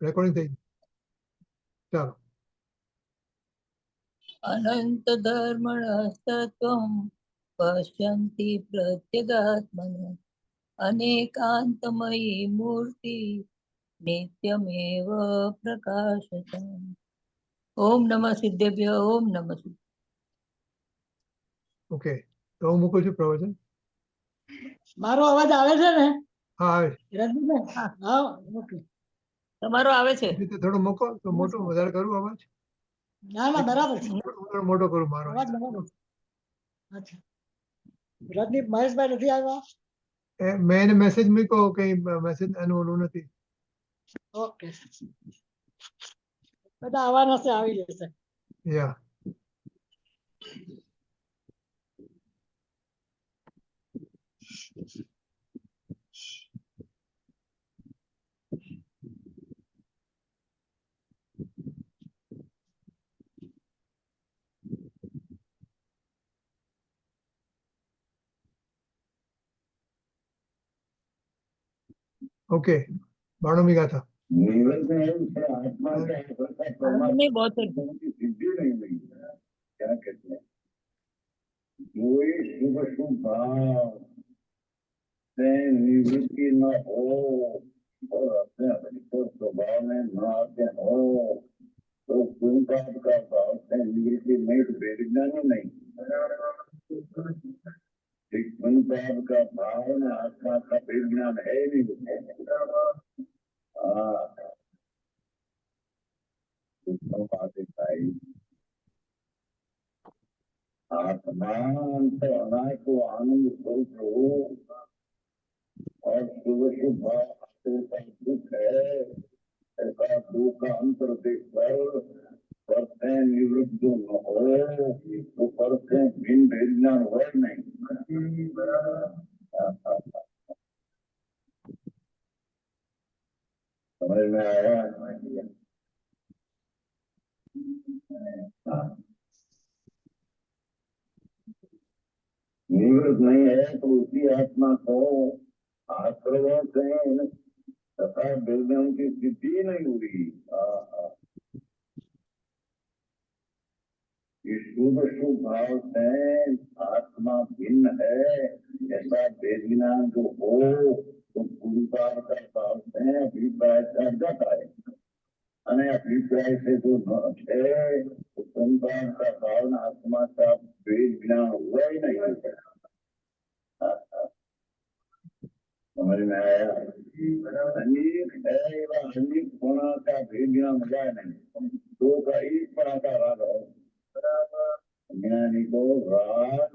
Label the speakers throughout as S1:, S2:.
S1: Recording થઈ ચાલો.
S2: અનંત ધર્મણસ્તત્વં પશ્યન્તિ પ્રત્યગાત્મન અનેકાંતમયી મૂર્તિ નિત્યમેવ પ્રકાશતમ. ઓમ નમઃ સિદ્ધેભ્ય. ઓમ નમઃ સિદ્ધ.
S1: ઓકે, તો હું મૂકું છું પ્રવચન.
S3: મારો અવાજ આવે છે ને?
S1: હા આવે
S3: રજનીબેન? હા, ઓકે.
S2: તમારો આવે છે.
S1: છે થોડું મૂકો તો મોટું વધારે કરું અવાજ.
S3: ના ના, બરાબર છે.
S1: થોડો મોટો કરું મારો.
S3: અવાજ બરાબર છે. અચ્છા, રજની મહેશભાઈ નથી આવ્યા?
S1: મેં એને મેસેજ મૂક્યો કઈ મેસેજ એનું ઓલું નથી.
S3: ઓકે, બધા આવવાના છે, આવી જશે.
S1: યા ओके बाणों गाथा
S4: जीवन में है आत्मा का एक प्रकार परमात्मा
S2: नहीं बहुत है।
S4: की सिद्धि नहीं हुई है। क्या कहते हैं कोई शुभ शुभ भाव से निवृत्ति न हो और अपने अपने स्वभाव में न आते हो तो पुण्यपाप का भाव से निवृत्ति नहीं तो बेविज्ञानी नहीं। पुण्यपाप का भाव में आत्मा का बेविज्ञान है नहीं। आत्मान तो अनाय को आनंद स्वरूप हो और शुभ शुभ भाव का दुख है ऐसा दुख का अंतर देख कर परते निवृत्त न हो तो परते भिन्न भेदज्ञान हो नहीं। समझ में आया? निवृत्त नहीं है तो उसी आत्मा को आश्रयों से तथा वेदों की स्थिति नहीं हुई। इस शुभ शुभ भाव से आत्मा भिन्न है ऐसा वेदज्ञान जो हो तो गुरुपार का भाव से अभिप्राय कर जाता है। અને અભિપ્રાય से जो न है तो संतान का भावना आत्मा का वेद ज्ञान हुआ ही नहीं है। समझ में आया? अनेक है एवं अनेक गुणा का भेद ज्ञान हुआ नहीं। दो का एक पड़ा का राग है। ज्ञानी को राग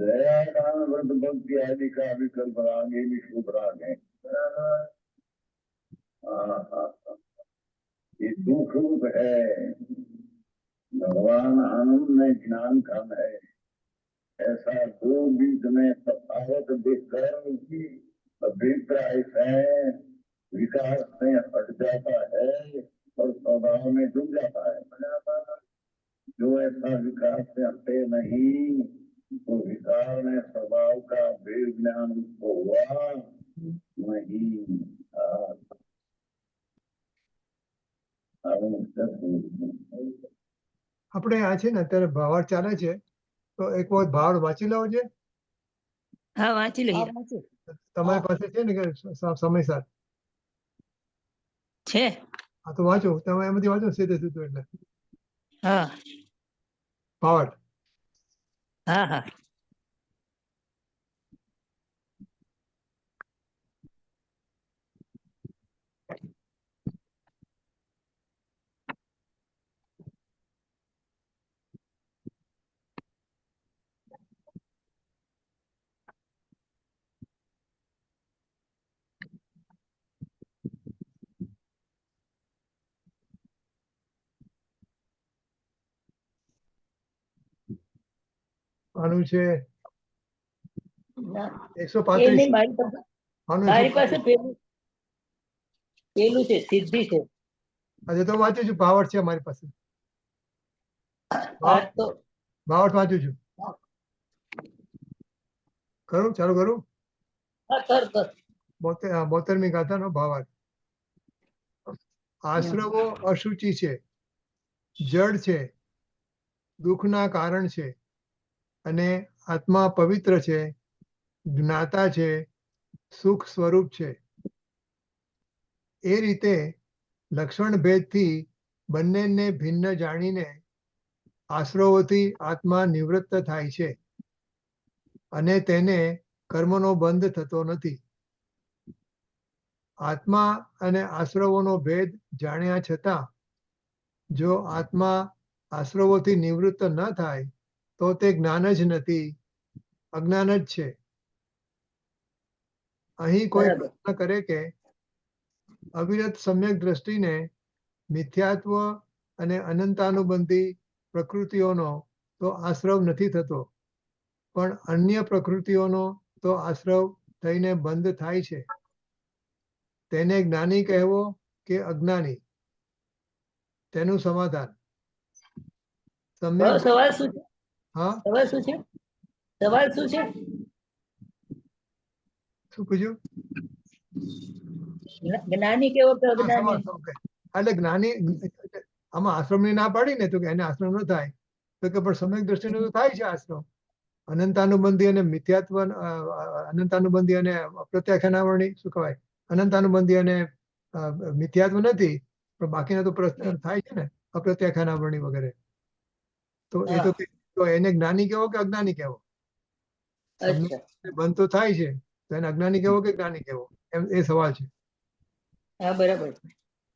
S4: दया दान व्रत भक्ति आदि का विकल्प राग ये भी शुभ राग है। ये दुख रूप है। भगवान आनंद में ज्ञान कम है ऐसा दो बीच में तफावत देखकर अभिप्राय से विकास से हट जाता है और स्वभाव में डूब जाता है। जो ऐसा विकास से हटे नहीं तो विकार में स्वभाव का वेद ज्ञान उसको हुआ नहीं।
S1: આપણે આ છે ને અત્યારે ભાવાર્થ ચાલે છે તો એક વખત ભાવાર્થ વાંચી લેવો છે.
S2: હા વાંચી
S3: હા,
S2: લઈએ.
S3: વાંચો.
S1: તમારી પાસે છે ને કે સમયસર?
S2: છે.
S1: હા તો વાંચો, તમે એમાંથી વાંચો સીધે સીધું એટલે
S2: હા
S1: ભાવાર્થ.
S2: હા હા.
S1: આનું છે
S2: ના, એ
S1: 135.
S2: નહીં, મારી પાસે પેલું છે સિદ્ધિ છે.
S1: આજે તો વાંચું છું, ભાવાર્થ છે મારી પાસે.
S2: આ તો
S1: ભાવાર્થ વાંચું છું. કરું ચાલુ કરું?
S2: હા કર કર.
S1: 72મી ગાથાનો ભાવાર્થ. આશ્રવો અશુચિ છે, જડ છે, દુઃખના કારણ છે, અને આત્મા પવિત્ર છે, જ્ઞાતા છે, સુખ સ્વરૂપ છે. એ રીતે લક્ષણ ભેદથી બંનેને ભિન્ન જાણીને આશ્રવોથી આત્મા નિવૃત્ત થાય છે અને તેને કર્મનો બંધ થતો નથી. આત્મા અને આશ્રવોનો ભેદ જાણ્યા છતાં જો આત્મા આશ્રવોથી નિવૃત્ત ન થાય તો તે જ્ઞાન જ નથી, અજ્ઞાન જ છે. અહીં કોઈ
S2: બરાબર.
S1: પ્રશ્ન કરે કે અવિરત સમ્યક દ્રષ્ટિને મિથ્યાત્વ અને અનંતાનુબંધી પ્રકૃતિઓનો તો આશ્રવ નથી થતો, પણ અન્ય પ્રકૃતિઓનો તો આશ્રવ થઈને બંધ થાય છે. તેને જ્ઞાની કહેવો કે અજ્ઞાની, તેનું સમાધાન. સમ્યક
S2: સવાલ શું છે?
S1: હા
S2: સવાલ શું છે? સવાલ શું છે?
S1: શું પૂછ્યું?
S2: જ્ઞાની કેવો કે
S1: હા,
S2: અજ્ઞાની?
S1: સવાલ, okay. એટલે જ્ઞાની આમાં આશ્રમની ના પાડી ને તો કે એને આશ્રમ ન થાય, તો કે પણ સમ્યક દ્રષ્ટિનો તો થાય છે આશ્રમ. અનંતાનુબંધી અને મિથ્યાત્વ, અનંતાનુબંધી અને અપ્રત્યાખ્યાનાવરણી, શું કહેવાય, અનંતાનુબંધી અને મિથ્યાત્વ નથી, પણ બાકીના તો પ્રશ્ન થાય છે ને, અપ્રત્યાખ્યાનાવરણી વગેરે. તો એ તો તો એને જ્ઞાની કહેવો કે અજ્ઞાની કહેવો?
S2: અચ્છા,
S1: બંધ તો થાય છે, તો એને અજ્ઞાની કહેવો કે જ્ઞાની કહેવો, એમ એ સવાલ છે.
S2: હા બરાબર.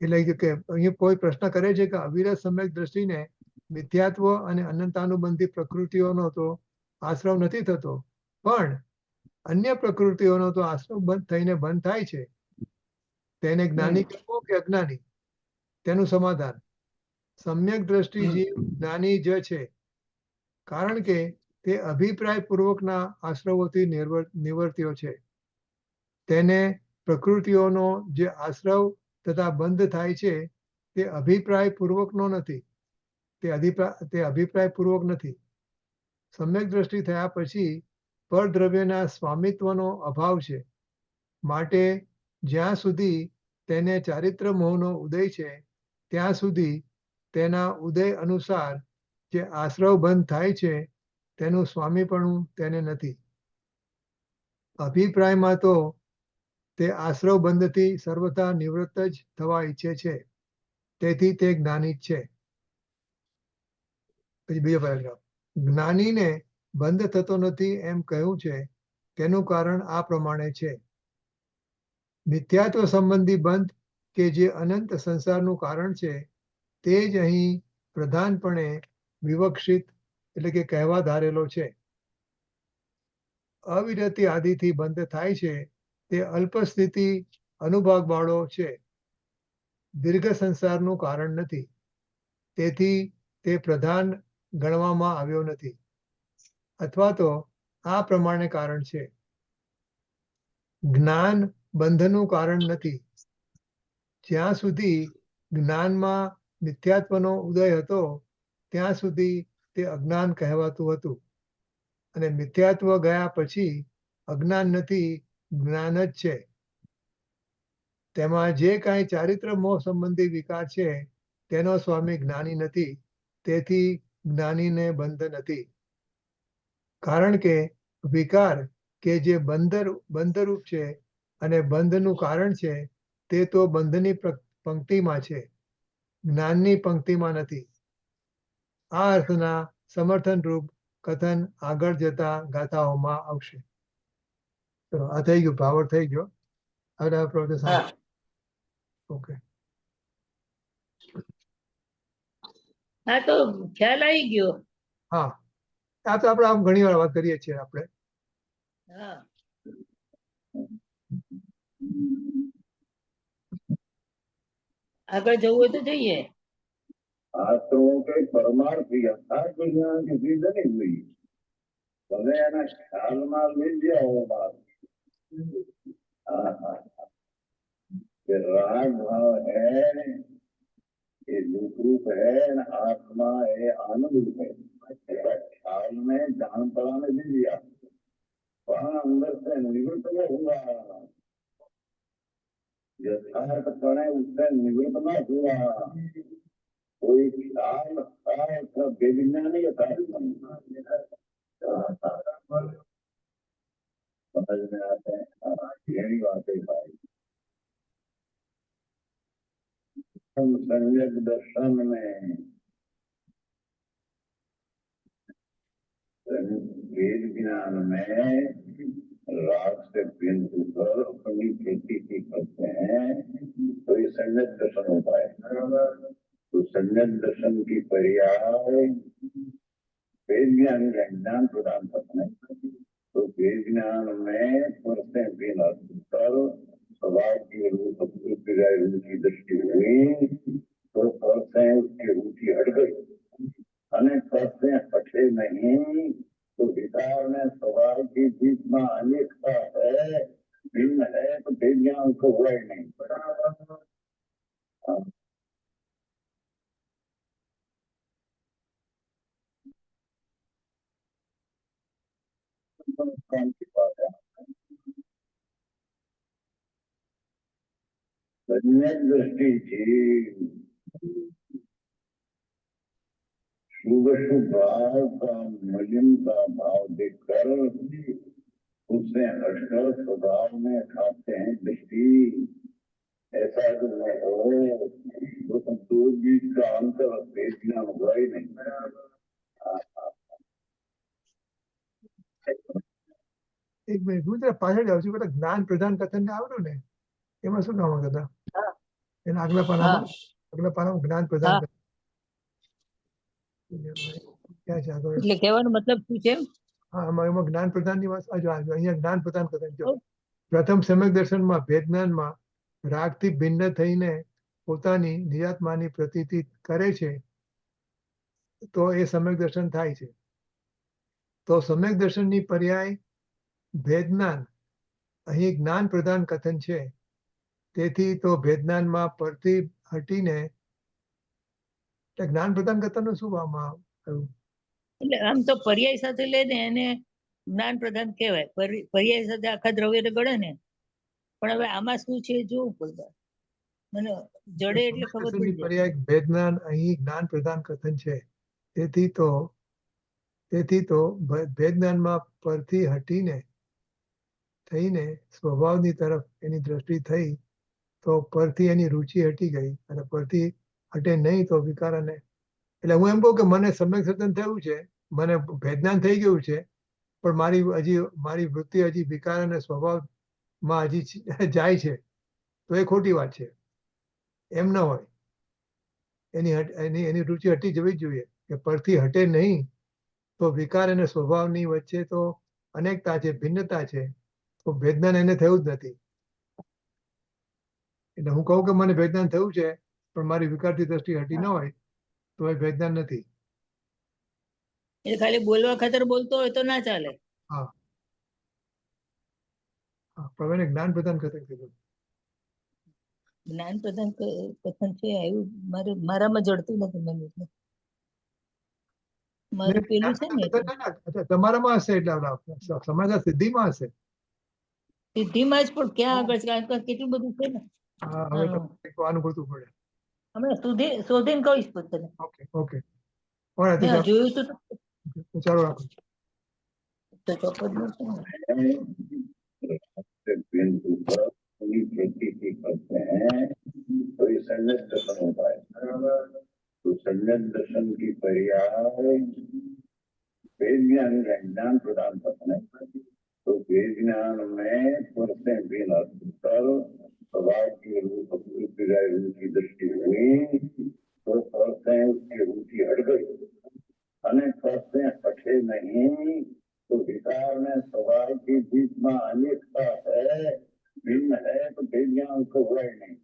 S1: એટલે કે અહીંયા કોઈ પ્રશ્ન કરે છે કે અવિરત સમ્યક દ્રષ્ટિને મિથ્યાત્વ અને અનંતાનુબંધી પ્રકૃતિઓનો તો આશ્રવ નથી થતો, પણ અન્ય પ્રકૃતિઓનો તો આશ્રવ બંધ થઈને બંધ થાય છે. તેને જ્ઞાની કહેવો કે અજ્ઞાની, તેનું સમાધાન. સમ્યક દ્રષ્ટિ જીવ જ્ઞાની જ છે, કારણ કે તે અભિપ્રાય પૂર્વકના આશ્રવોથી નિવર્ત્યો છે. તેને પ્રકૃતિઓનો જે આશ્રવ તથા બંધ થાય છે તે અભિપ્રાય પૂર્વકનો નથી, તે અભિપ્રાય પૂર્વક નથી. સમ્યક દ્રષ્ટિ થયા પછી પરદ્રવ્યના સ્વામિત્વનો અભાવ છે, માટે જ્યાં સુધી તેને ચારિત્ર મોહનો ઉદય છે ત્યાં સુધી તેના ઉદય અનુસાર જે આશ્રવ બંધ થાય છે તેનું સ્વામીપણું તેને નથી. અભિપ્રાયમાં તો તે આશ્રવ બંધથી સર્વથા નિવૃત્ત જ થવા ઈચ્છે છે, તેથી તે જ્ઞાની જ છે. પછી બીજો પેરેગ્રાફ. જ્ઞાનીને બંધ થતો નથી એમ કહ્યું છે, તેનું કારણ આ પ્રમાણે છે. મિથ્યાત્વ સંબંધી બંધ કે જે અનંત સંસારનું કારણ છે તે જ અહીં પ્રધાનપણે વિવક્ષિત એટલે કે કહેવા ધારેલો છે. અવિરતિ આદિથી બંધ થાય છે તે અલ્પ સ્થિતિ અનુભાગ વાળો છે, દીર્ઘ સંસારનું કારણ નથી, તેથી તે પ્રધાન ગણવામાં આવ્યો નથી, અથવા તો આ પ્રમાણે કારણ છે. જ્ઞાન બંધનું કારણ નથી. જ્યાં સુધી જ્ઞાનમાં મિથ્યાત્વનો ઉદય હતો ત્યાં સુધી તે અજ્ઞાન કહેવાતું હતું, અને મિથ્યાત્વ ગયા પછી અજ્ઞાન નથી, જ્ઞાન જ છે. તેમાં જે કાંઈ ચારિત્ર મોહ સંબંધી વિકાર છે તેનો સ્વામી જ્ઞાની નથી, તેથી જ્ઞાનીને બંધ નથી. કારણ કે વિકાર કે જે બંધરૂપ છે અને બંધનું કારણ છે તે તો બંધની પંક્તિમાં છે, જ્ઞાનની પંક્તિમાં નથી. આ અર્થના સમર્થનરૂપ કથન આગળ જતા ગાથાઓમાં આવશે. ચલો, આ થઈ ગયું, ભાવર થઈ ગયો. હવે પ્રોફેસર.
S2: હા
S1: ઓકે.
S2: હા, તો ખ્યાલ આવી ગયો.
S1: હા, આ તો આપણે આમ ઘણી વાર વાત કરીએ છીએ આપણે.
S2: હા, આગળ જવું હોય તો જઈએ.
S4: शास्त्रों के परमार्थ यथार्थ ज्ञान की सिद्ध नहीं हुई, તમે એના ખ્યાલમાં લઈ ગયા હો બાત. कि राग भाव है ये दुख रूप है न आत्मा है आनंद रूप है, ऐसा ख्याल में जान पड़ाने दे दिया, वहां अंदर से निवृत्त में हुआ यथार्थपणे उससे निवृत्त न हुआ, कोई ख्याल था बेविज्ञान यथार्थ समझ में आते हैं। यही बात है भाई, हम सम्यक दर्शन में वेद ज्ञान में राग से बिंदु पर अपनी खेती की करते हैं तो ये सम्यक दर्शन होता है। तो सम्यक दर्शन की पर्याय वेद ज्ञान का ज्ञान प्रदान करते हैं। तो वेद ज्ञान में पुरते बिना कर स्वभाव की रूप की दृष्टि हुई तो पुरते उसकी रुचि हट गई, अनेक पुरते हटे नहीं तो विकार में स्वभाव की बीच में अनेकता है, भिन्न है, तो वेद ज्ञान को हुआ ही नहीं। कौन की बात है? सम्यक दृष्टि थी, शुभ शुभ भाव का मलिन का भाव देखकर उससे हटकर स्वभाव में खाते हैं दृष्टि। ऐसा जो हो तो दो बीच का अंतर देखना हुआ ही नहीं।
S1: એક મિનિટ હું જરા પાછળ જાઉં છું, પેલા જ્ઞાન પ્રધાન કથન આવ્યું ને એમાં શું કામ હતા? એના આગલા પાનામાં જ્ઞાન પ્રધાન કથન ક્યાં છે આગળ?
S2: એટલે કહેવાનો મતલબ શું છે?
S1: હા, એમાં જ્ઞાન પ્રધાનની વાત અહીંયા જ્ઞાન પ્રધાન કથન જો પ્રથમ સમ્યક દર્શનમાં ભેદ જ્ઞાનમાં રાગથી ભિન્ન થઈને પોતાની નિજાત્માની પ્રતીતિ કરે છે તો એ સમ્યક દર્શન થાય છે। તો સમ્યક દર્શનની પર્યાય ભેદ જ્ઞાન, અહીં જ્ઞાન પ્રધાન કથન છે, તેથી તો ભેદ જ્ઞાનમાં પરથી હટીને જ્ઞાન પ્રધાન કથનનું શું આમાં કહ્યું?
S2: એટલે આમ તો પર્યાય સાથે લઈને એને જ્ઞાન પ્રધાન કહેવાય, પર્યાય સાથે આખા દ્રવ્યને ગણે ને, પણ હવે આમાં શું છે જોવું પડે મને, જડે એટલે ખબર પડી જાય।
S1: પર્યાય ભેદ જ્ઞાન, અહીં જ્ઞાન પ્રધાન કથન છે, તેથી તો ભેદ જ્ઞાનમાં પરથી હટીને થઈને સ્વભાવની તરફ એની દ્રષ્ટિ થઈ તો પરથી એની રુચિ હટી ગઈ અને પરથી હટે નહીં તો વિકાર અને એટલે હું એમ કહું કે મને સમ્યક દર્શન થયું છે, મને ભેદજ્ઞાન થઈ ગયું છે, પણ મારી વૃત્તિ હજી વિકાર અને સ્વભાવમાં હજી જાય છે, તો એ ખોટી વાત છે। એમ ન હોય, એની રુચિ હટી જવી જ જોઈએ કે પરથી હટે નહીં તો વિકાર અને સ્વભાવની વચ્ચે તો અનેકતા છે, ભિન્નતા છે, તો ભેદજ્ઞાન એને થયું જ નથી। એટલે હું કહું કે મને ભેદજ્ઞાન થયું છે પણ મારી વિકારથી દ્રષ્ટિ હટી ન હોય તો એ ભેદજ્ઞાન નથી।
S2: એ ખાલી બોલવા ખાતર બોલતો હોય તો ના ચાલે।
S1: હા, પણ એને જ્ઞાન પ્રદાન કથન કીધું।
S2: જ્ઞાન પ્રધાન કથન છે આવ્યું મારામાં જડતું નથી મને, એટલે મારું પેલું છે ને
S1: તમારામાં હશે, એટલે સમાજ સિદ્ધિમાં હશે,
S2: સિદ્ધિમાં જ, પણ ક્યાં આગળ છે, કારણ કે કેટલું બધું છે ને।
S1: હવે અનુભવતું પડે।
S2: અમે શોધીને કહીશ તને।
S1: ઓકે ઓકે, ઓલરાઈટ,
S2: મેં જોયું તો
S1: ચાલો રાખો।
S2: ચોક્કસ છે ને।
S4: बिंदु पर अपनी खेती की करते हैं तो ये सम्यक दर्शन होता है। तो सम्यक दर्शन की पर्याय वेद ज्ञान का ज्ञान प्रदान करते हैं। तो वेद ज्ञान में पुरते बिना कर स्वभाव की रूप की दृष्टि हुई तो पुरते उसकी रुचि हट गई, अनेक पुरते हटे नहीं तो विकार में स्वभाव के बीच में अनेकता है, भिन्न है, तो वेद ज्ञान को हुआ ही नहीं।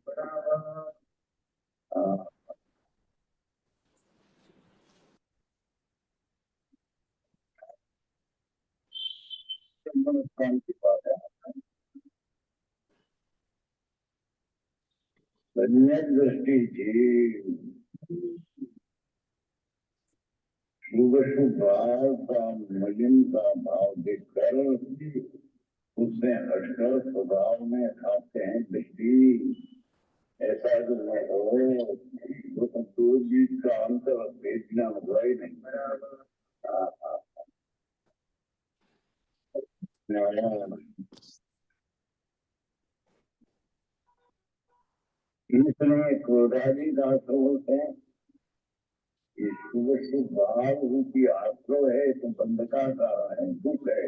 S4: कौन की बात है? सम्यक दृष्टि थी, शुभ शुभ भाव का मलिन का भाव देखकर उससे हटकर स्वभाव में खाते हैं दृष्टि। ऐसा जो है वो तो दो बीच का अंतर भेजना हुआ ही नहीं। इसमें क्रोधादि दासों से ये शुभ शुभ भाव रूपी आश्रय है तो बंध का कारण है, दुख है।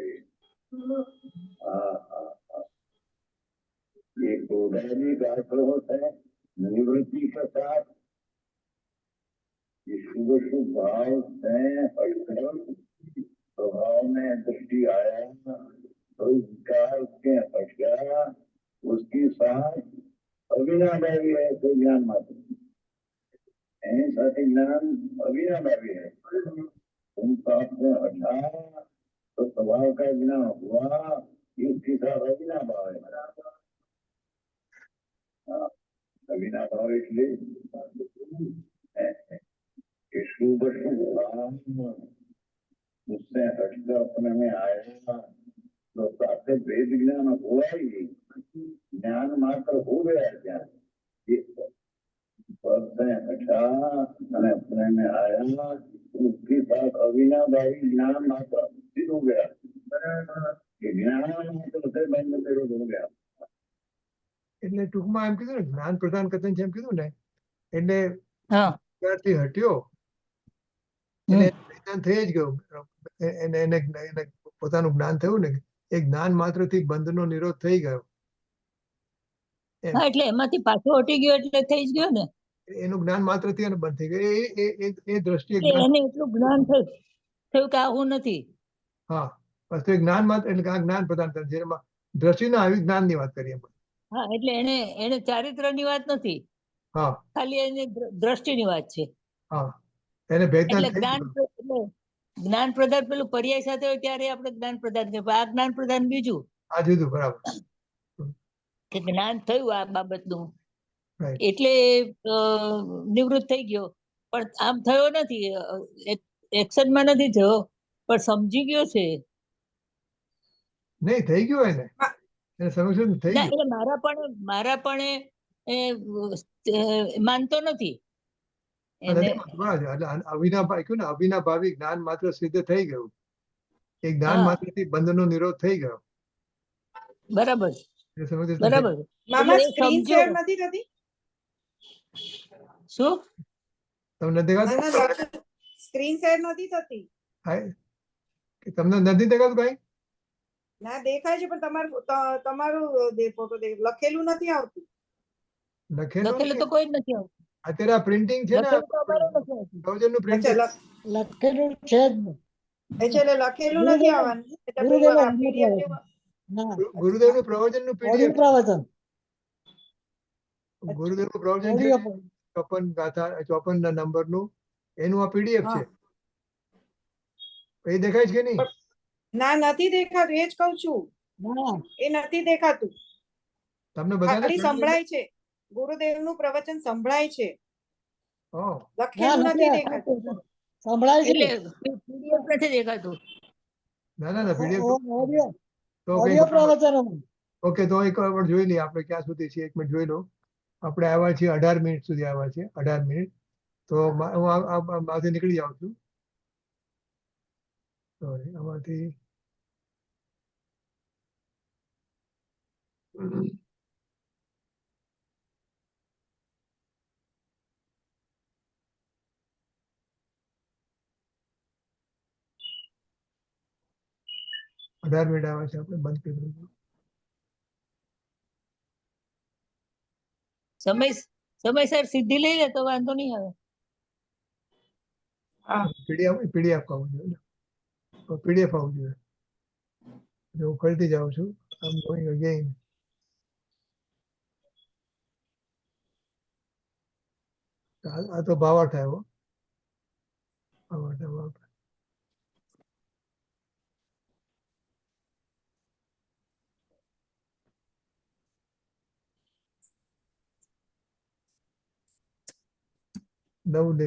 S4: ये क्रोधादि दासों से निवृत्ति के साथ ये शुभ शुभ भाव से हटकर स्वभाव में दृष्टि आया तो विकार उसके हट गया, उसकी साथ अविनाभावी है तो ज्ञान मात्र साथी ज्ञान अविनाभावी है। तुम साथ में हटा तो स्वभाव का ज्ञान हुआ, इसके साथ अविनाभाव है। अविनाभाव इसलिए शुभ शुभ भाव उससे हटकर अपने में आया तो साथ वेद ज्ञान हुआ ही, ज्ञान मात्र हो गया। ज्ञान हटा अपने में आया उसके साथ अविनाभावी ज्ञान मात्र सिद्ध हो गया। ज्ञान मात्र से बंध विरोध हो गया।
S1: એટલે ટૂંકમાં એમ કીધું ને જ્ઞાન પ્રદાન કથન છે એમ કીધું ને એટલે
S2: હા
S1: ત્યારથી હટ્યો એટલે જ્ઞાન થઈ જ ગયું એને એને એને પોતાનું જ્ઞાન થયું ને એ જ્ઞાન માત્રથી બંધનો નિરોધ થઈ ગયો
S2: હા એટલે એમાંથી પાછો હટી ગયો એટલે થઈ જ ગયો ને
S1: એનું જ્ઞાન માત્રથી એને બંધ થઈ ગયું એ દ્રષ્ટિએ
S2: એટલે
S1: જ્ઞાન
S2: એને એટલું જ્ઞાન થયું કે આ હું નથી
S1: હા બસ તો એ જ્ઞાન માત્ર એટલે આ જ્ઞાન પ્રદાન કરે છે એમાં દ્રષ્ટિના આવી જ્ઞાનની વાત કરીએ
S2: હા એટલે એને ચારિત્રની વાત નથી
S1: હા
S2: ખાલી એની દ્રષ્ટિની વાત છે
S1: હા એને ભેદના
S2: એટલે જ્ઞાન પ્રદાન પેલું પર્યાય સાથે હોય ત્યારે આપણે જ્ઞાન પ્રદાન કરીએ આ જ્ઞાન પ્રદાન બીજું
S1: આ જુદું બરાબર
S2: કે જ્ઞાન થયું આ બાબતનું
S1: Right.
S2: એટલે નિવૃત્ત થઈ ગયો પણ આમ થયો નથી એક્શનમાં નથી થયો પણ સમજી ગયો છે
S1: નહીં થઈ ગયું એને સમજવું થઈ
S2: ના
S1: ગયું
S2: એટલે મારા પણ માનતો નથી એને
S1: અવિનાભાવી કયું ને અવિનાભાવી જ્ઞાન માત્ર સિદ્ધ થઈ ગયું એ જ્ઞાન
S2: હા.
S1: માત્રથી બંધનો નિરોધ થઈ ગયો
S2: બરાબર
S1: એ સમજ
S2: બરાબર
S5: મામા
S2: એટલે એ
S5: સ્ક્રીન
S2: સમજ્યો.
S5: શેર નથી થતી
S2: શું
S1: તમને દેખાતું
S5: સ્ક્રીન શેર નથી થતી
S1: તમને નથી દેખાતું કઈ
S5: ના દેખાય છે પણ તમારું ફોટો લખેલું નથી આવતું
S2: લખેલું તો કોઈ જ નથી આવતું
S1: અત્યારે આ પ્રિન્ટિંગ છે ને
S2: લખેલું તો અમારે નથી આવતું
S1: પ્રવચનનું
S5: અચ્છા
S1: પ્રિન્ટિંગ
S3: લખેલું છે જ નહીં.
S5: એટલે લખેલું નથી આવવાનું એટલે
S3: ગુરુદેવ
S5: પેલું આ
S3: અમને
S5: PDF
S3: પ્રવચન.
S5: જેવું.
S3: ના
S1: ગુરુદેવનું પ્રવચનનું
S3: ઓડિયો
S1: પીડીએફ
S3: પ્રવચન
S1: ગુરુદેવનું પ્રવચન છે
S3: ઓડિયો
S1: 54 ગાથા 54 નંબરનું એનું આ પીડીએફ છે એ દેખાય છે કે નહીં
S5: ના નથી દેખાતું એ જ કઉ છું
S3: ના
S5: એ નથી દેખાતું
S1: તમને બધાને
S5: ખાલી સંભળાય છે ગુરુદેવનું પ્રવચન સંભળાય છે
S1: ઓહ,
S5: લખેલું
S3: ના,
S5: નથી
S3: નથી
S5: દેખાતું
S3: સંભળાય છે
S2: એટલે PDF નથી દેખાતું
S1: ના ના ના પીડીએફ
S3: ઓડિયો
S1: તો
S3: ઓડિયો
S1: કઈ
S3: પ્રવચન
S1: ઓકે તો એક વાર જોઈ લઈએ આપણે ક્યાં સુધી છે 1 મિનિટ જોઈ લો આપણે આવ્યા છીએ 18 મિનિટ સુધી આવ્યા છે 18 મિનિટ તો હું આમાંથી નીકળી જાઉં છું સોરી આમાંથી અઢાર મિનિટ આવે છે આપણે બંધ કરી દઈશું
S2: સમયસર સિદ્ધિ લઈ લે તો વાંધો નહીં આવે
S1: પીડીએફ આવવું જોઈએ પીડીએફ આવવું જોઈએ હું ફરીથી જાઉં છું આમ ગોઈંગ અગેન આ તો ભાવાર્થ આવ્યો ભાવાર્થ નવ લે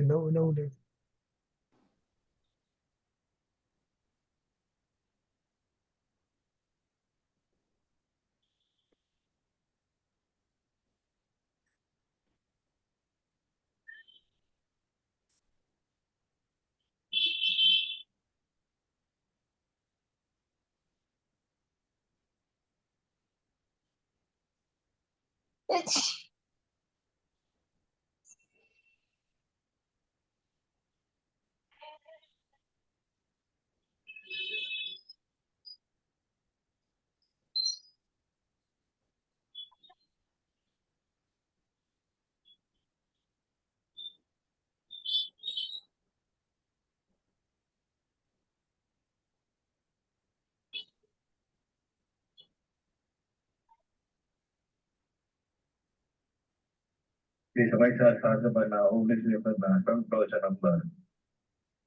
S4: સમાચાર સાંસદના 19 એપ્રિલના પ્રવચન નંબર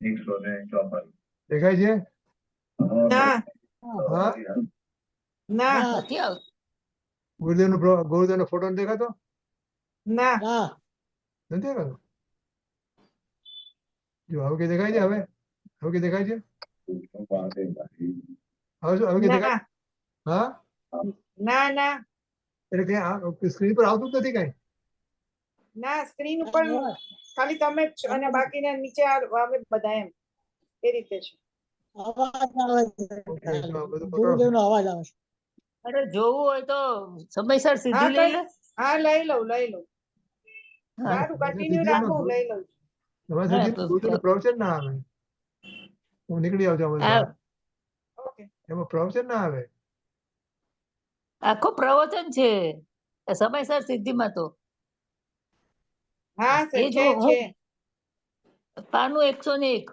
S4: 154.
S1: દેખાય છે?
S5: ના
S1: હા,
S5: ના
S2: નથી આવતું.
S1: ગુરુદેવનો ફોટો નથી દેખાતો?
S5: ના
S3: ના
S1: નથી દેખાતો? જો હવે કે દેખાય છે? હવે કે દેખાય છે? હવે કે દેખાય?
S5: ના
S1: હા,
S5: ના ના
S1: એટલે કે સ્ક્રીન પર આવતું જ નથી કઈ.
S5: ના સ્ક્રીન ઉપર ખાલી તમે જ છો અને બાકીના નીચે આવે બધા એમ એ રીતે છે.
S3: અવાજ આવે
S1: ઓકે,
S3: છે
S1: તો આ બધું
S3: ગુરુદેવનો અવાજ આવે છે.
S2: અરે જોવું હોય તો સમયસર
S5: હા
S2: સીધી લઈ લે.
S5: હા લઈ લઉં
S2: હા.
S5: સારું કન્ટિન્યુ રાખો હું લઈ લઉં
S1: તમારા
S2: હા,
S1: સુધી
S2: તો
S1: ગુરુદેવનું પ્રવચન ના આવે. હું નીકળી આવજો અમારી
S2: આ
S1: બહાર.
S5: ઓકે
S1: એમાં પ્રવચન ના આવે.
S2: આખો પ્રવચન છે સમયસર સિદ્ધિમાં તો.
S5: હા
S2: એ જો
S5: છે
S2: પાનું 101.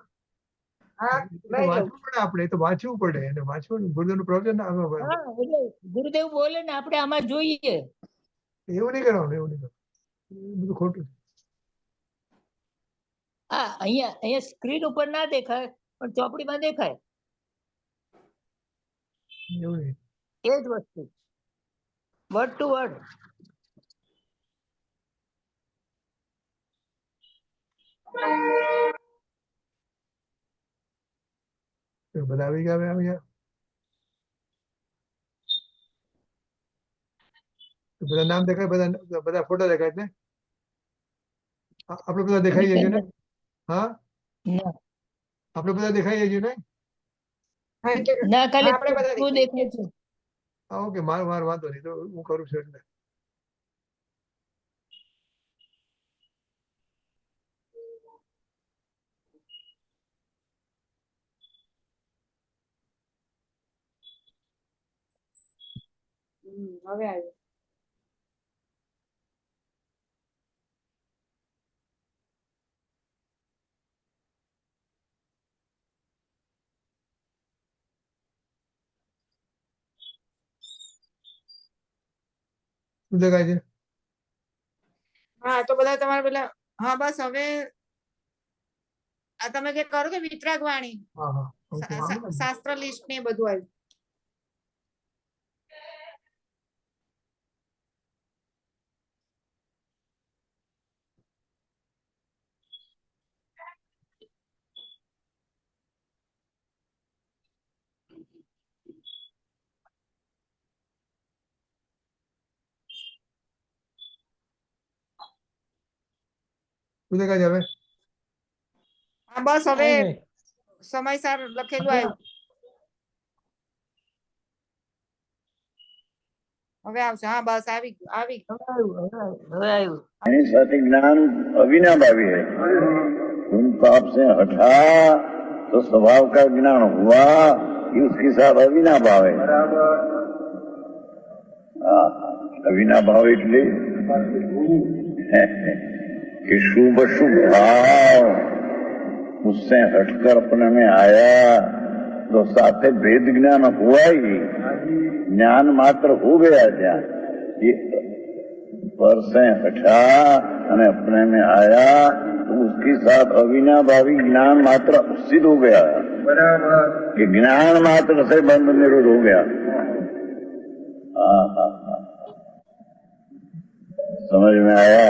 S5: હા
S1: એ તો
S5: લઈ લઉં
S1: વાંચવું પડે આપણે, એ તો વાંચવું પડે અને વાંચવાનું ગુરુદેવનું પ્રવચન ના આવે.
S2: હા એટલે ગુરુદેવ બોલે ને આપણે આમાં જોઈએ.
S1: એવું નહીં કરવાનું, એવું નહીં કરવાનું. એ બધું ખોટું
S2: હા અહીંયા સ્ક્રીન ઉપર ના દેખાય પણ ચોપડીમાં દેખાય.
S1: છે. એવું નહીં.
S2: એ જ વસ્તુ વર્ડ ટુ વર્ડ.
S1: તો બધા આવી ગયા. તો બધા નામ દેખાય, બધા ફોટો દેખાય છે ને? આપણે બધા દેખાઈ જઈએ ને? હા,
S2: ના
S1: આપણે બધા દેખાઈ જઈએ ને?
S5: હા, એટલે
S2: ના ખાલી
S5: આપણે બધા
S2: શું દેખાય છે.
S1: હા, ઓકે, મારો વાંધો નહીં, તો હું કરું છું એટલે.
S5: હવે આવ્યું
S1: શું દેખાય છે?
S5: હા તો બધા તમારા પેલા હા બસ હવે આ તમે જે કરો કે વિતરાગ વાણી
S1: હા, હા, ઓકે, વાંધો નહીં.
S5: શાસ્ત્ર લિસ્ટ ને એ બધું આવ્યું
S1: શું દેખાય છે હવે?
S5: હા બસ હવે
S3: કાંઈ નહીં.
S5: સમયસર લખેલું આવ્યું હવે આવશે હા બસ આવી ગયું
S2: હવે આવ્યું.
S4: यानी सत्य ज्ञान अविनाभावी है। उन पाप से हटा तो स्वभाव का ज्ञान हुआ कि उसके साथ अविनाभाव है। अविनाभाव એટલે कि शुभ शुभ भाव उससे हटकर अपने में आया तो साथे भेद ज्ञान हुआ ही, ज्ञान मात्र हो गया क्या ये पर से हटा અને अपने में आया तो उसके साथ अविनाभावी ज्ञान मात्र सिद्ध हो गया। बराबर कि ज्ञान मात्र से बंध निरोध हो गया। समझ में आया?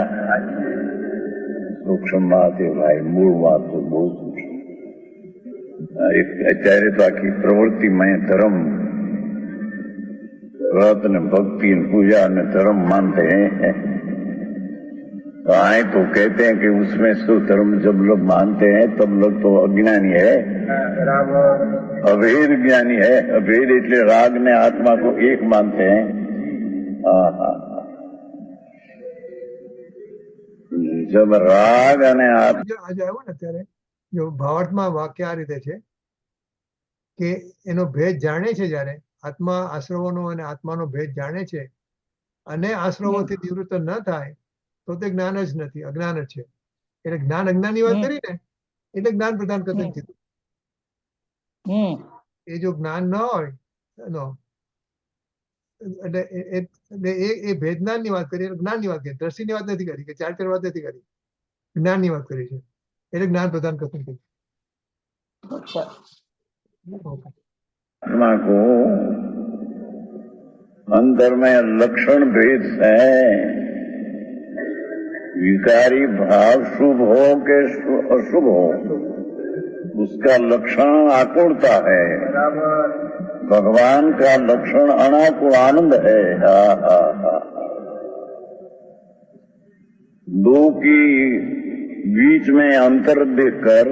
S4: सूक्ष्म बात है भाई, मूल बात तो बहुत सूक्ष्म। અત્યારે તો આખી પ્રવૃત્તિમય ધર્મ व्रत ने भक्ति पूजा ने धर्म मानते हैं। तो आए तो कहते हैं कि उसमें सो धर्म जब लोग मानते हैं तब लोग तो अज्ञानी है, अभेद ज्ञानी है। अभेद એટલે राग ने आत्मा को एक मानते हैं। जब राग અને આત્મા
S1: આજે આવ્યું ને ત્યારે જો ભાવાર્થમાં વાક્ય આ રીતે છે કે એનો ભેદ જાણે છે જ્યારે આત્મા આશ્રવોનો અને આત્માનો ભેદ જાણે છે અને આશ્રવોથી નિવૃત્ત ન થાય તો તે જ્ઞાન જ નથી, અજ્ઞાન જ છે. એટલે જ્ઞાન અજ્ઞાનની વાત કરી ને એટલે જ્ઞાન પ્રધાન કથન કીધું. એ જો જ્ઞાન ન હોય એનો એટલે એ ભેદજ્ઞાનની વાત કરી, જ્ઞાનની વાત કરી, દ્રષ્ટિની વાત નથી કરી, કે ચાર વાત નથી કરી, જ્ઞાનની વાત કરી છે. એટલે જ્ઞાન પ્રધાન કથન કીધું.
S4: आत्मा को अंदर में लक्षण भेद है, विकारी भाव शुभ हो के अशुभ हो, उसका लक्षण आकुलता है. भगवान का लक्षण अनाकुल आनंद है. दो की बीच में अंतर देखकर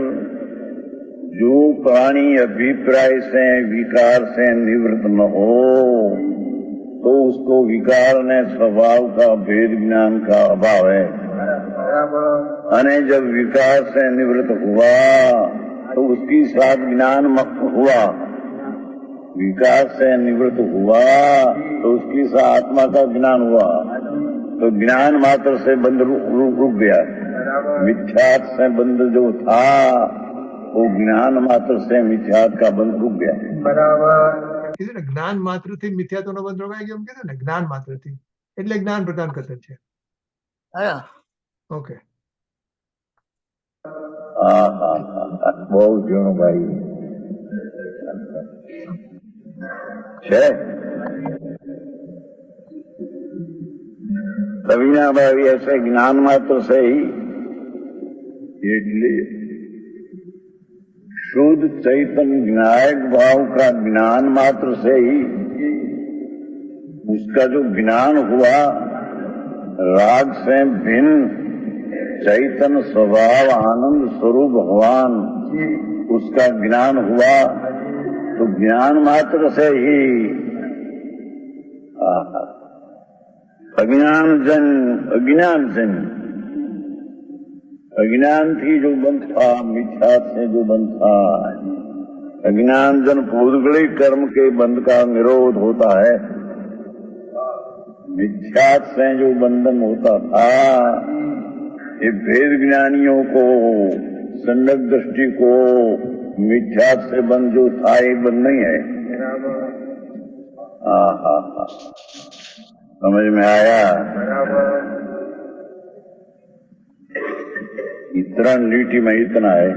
S4: जो प्राणी अभिप्राय से विकार से निवृत्त न हो तो उसको विकार ने स्वभाव का भेद ज्ञान का अभाव है. अने जब विकार से निवृत्त हुआ तो उसकी साथ ज्ञान हुआ, विकार से निवृत्त हुआ तो उसकी साथ आत्मा का ज्ञान हुआ. तो ज्ञान मात्र से बंध रुक गया. मिथ्यात से बंध जो था वो ज्ञान मात्र से मिथ्यात का बंध रुक गया.
S1: કીધું ને જ્ઞાન માત્ર થી મિથ્યાત્વનો બંધ રોકાઈ ગયો, એમ કીધું ને, જ્ઞાન માત્ર થી એટલે જ્ઞાન પ્રદાન કથન છે. ઓકે,
S4: બહુ જૂનું ભાઈ છે. कविना भाई ऐसे ज्ञान मात्र से ही शुद्ध चैतन्य ज्ञायक भाव का ज्ञान मात्र से ही उसका जो ज्ञान हुआ राग से भिन्न चैतन्य स्वभाव आनंद स्वरूप भगवान उसका ज्ञान हुआ. तो ज्ञान मात्र से ही अज्ञान थी जो बंध था, मिथ्यात से जो बंध था, अज्ञान जन पूर्वगलिक कर्म के बंध का निरोध होता है. मिथ्यात से जो बंधन होता था ये भेद ज्ञानियों को संडक दृष्टि को मिथ्यात से बंध जो था ये बंध नहीं है. समझ में आया? इतना लीटी में इतना है.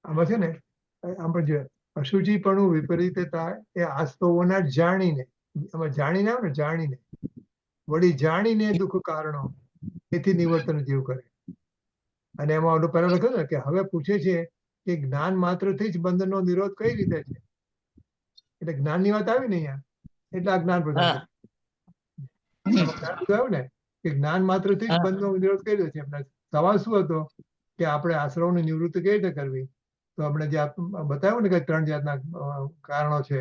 S1: આમાં છે ને આમ પણ જોઈએ અશુચિપણું વિપરીતતા એ આસ્તવોના જાણીને, આમાં જાણીને આવે ને, જાણીને વળી જાણીને દુઃખ કારણો એથી નિવર્તન જીવ કરે. અને એમાં ઓલું પહેલા લખ્યું ને કે હવે પૂછે છે કે જ્ઞાન માત્રથી જ બંધનનો નિરોધ કઈ રીતે છે. એટલે જ્ઞાનની વાત આવી ને અહીંયા, એટલે આ જ્ઞાન પ્રદાન આવ્યું ને કે જ્ઞાન માત્રથી જ બંધનો નિરોધ કઈ રીતે છે. સવાલ શું હતો કે આપણે આશ્રવની નિવૃત્તિ કઈ રીતે કરવી? તો આપણે જે બતાવ્યું ને કે 3 જાતના કારણો છે,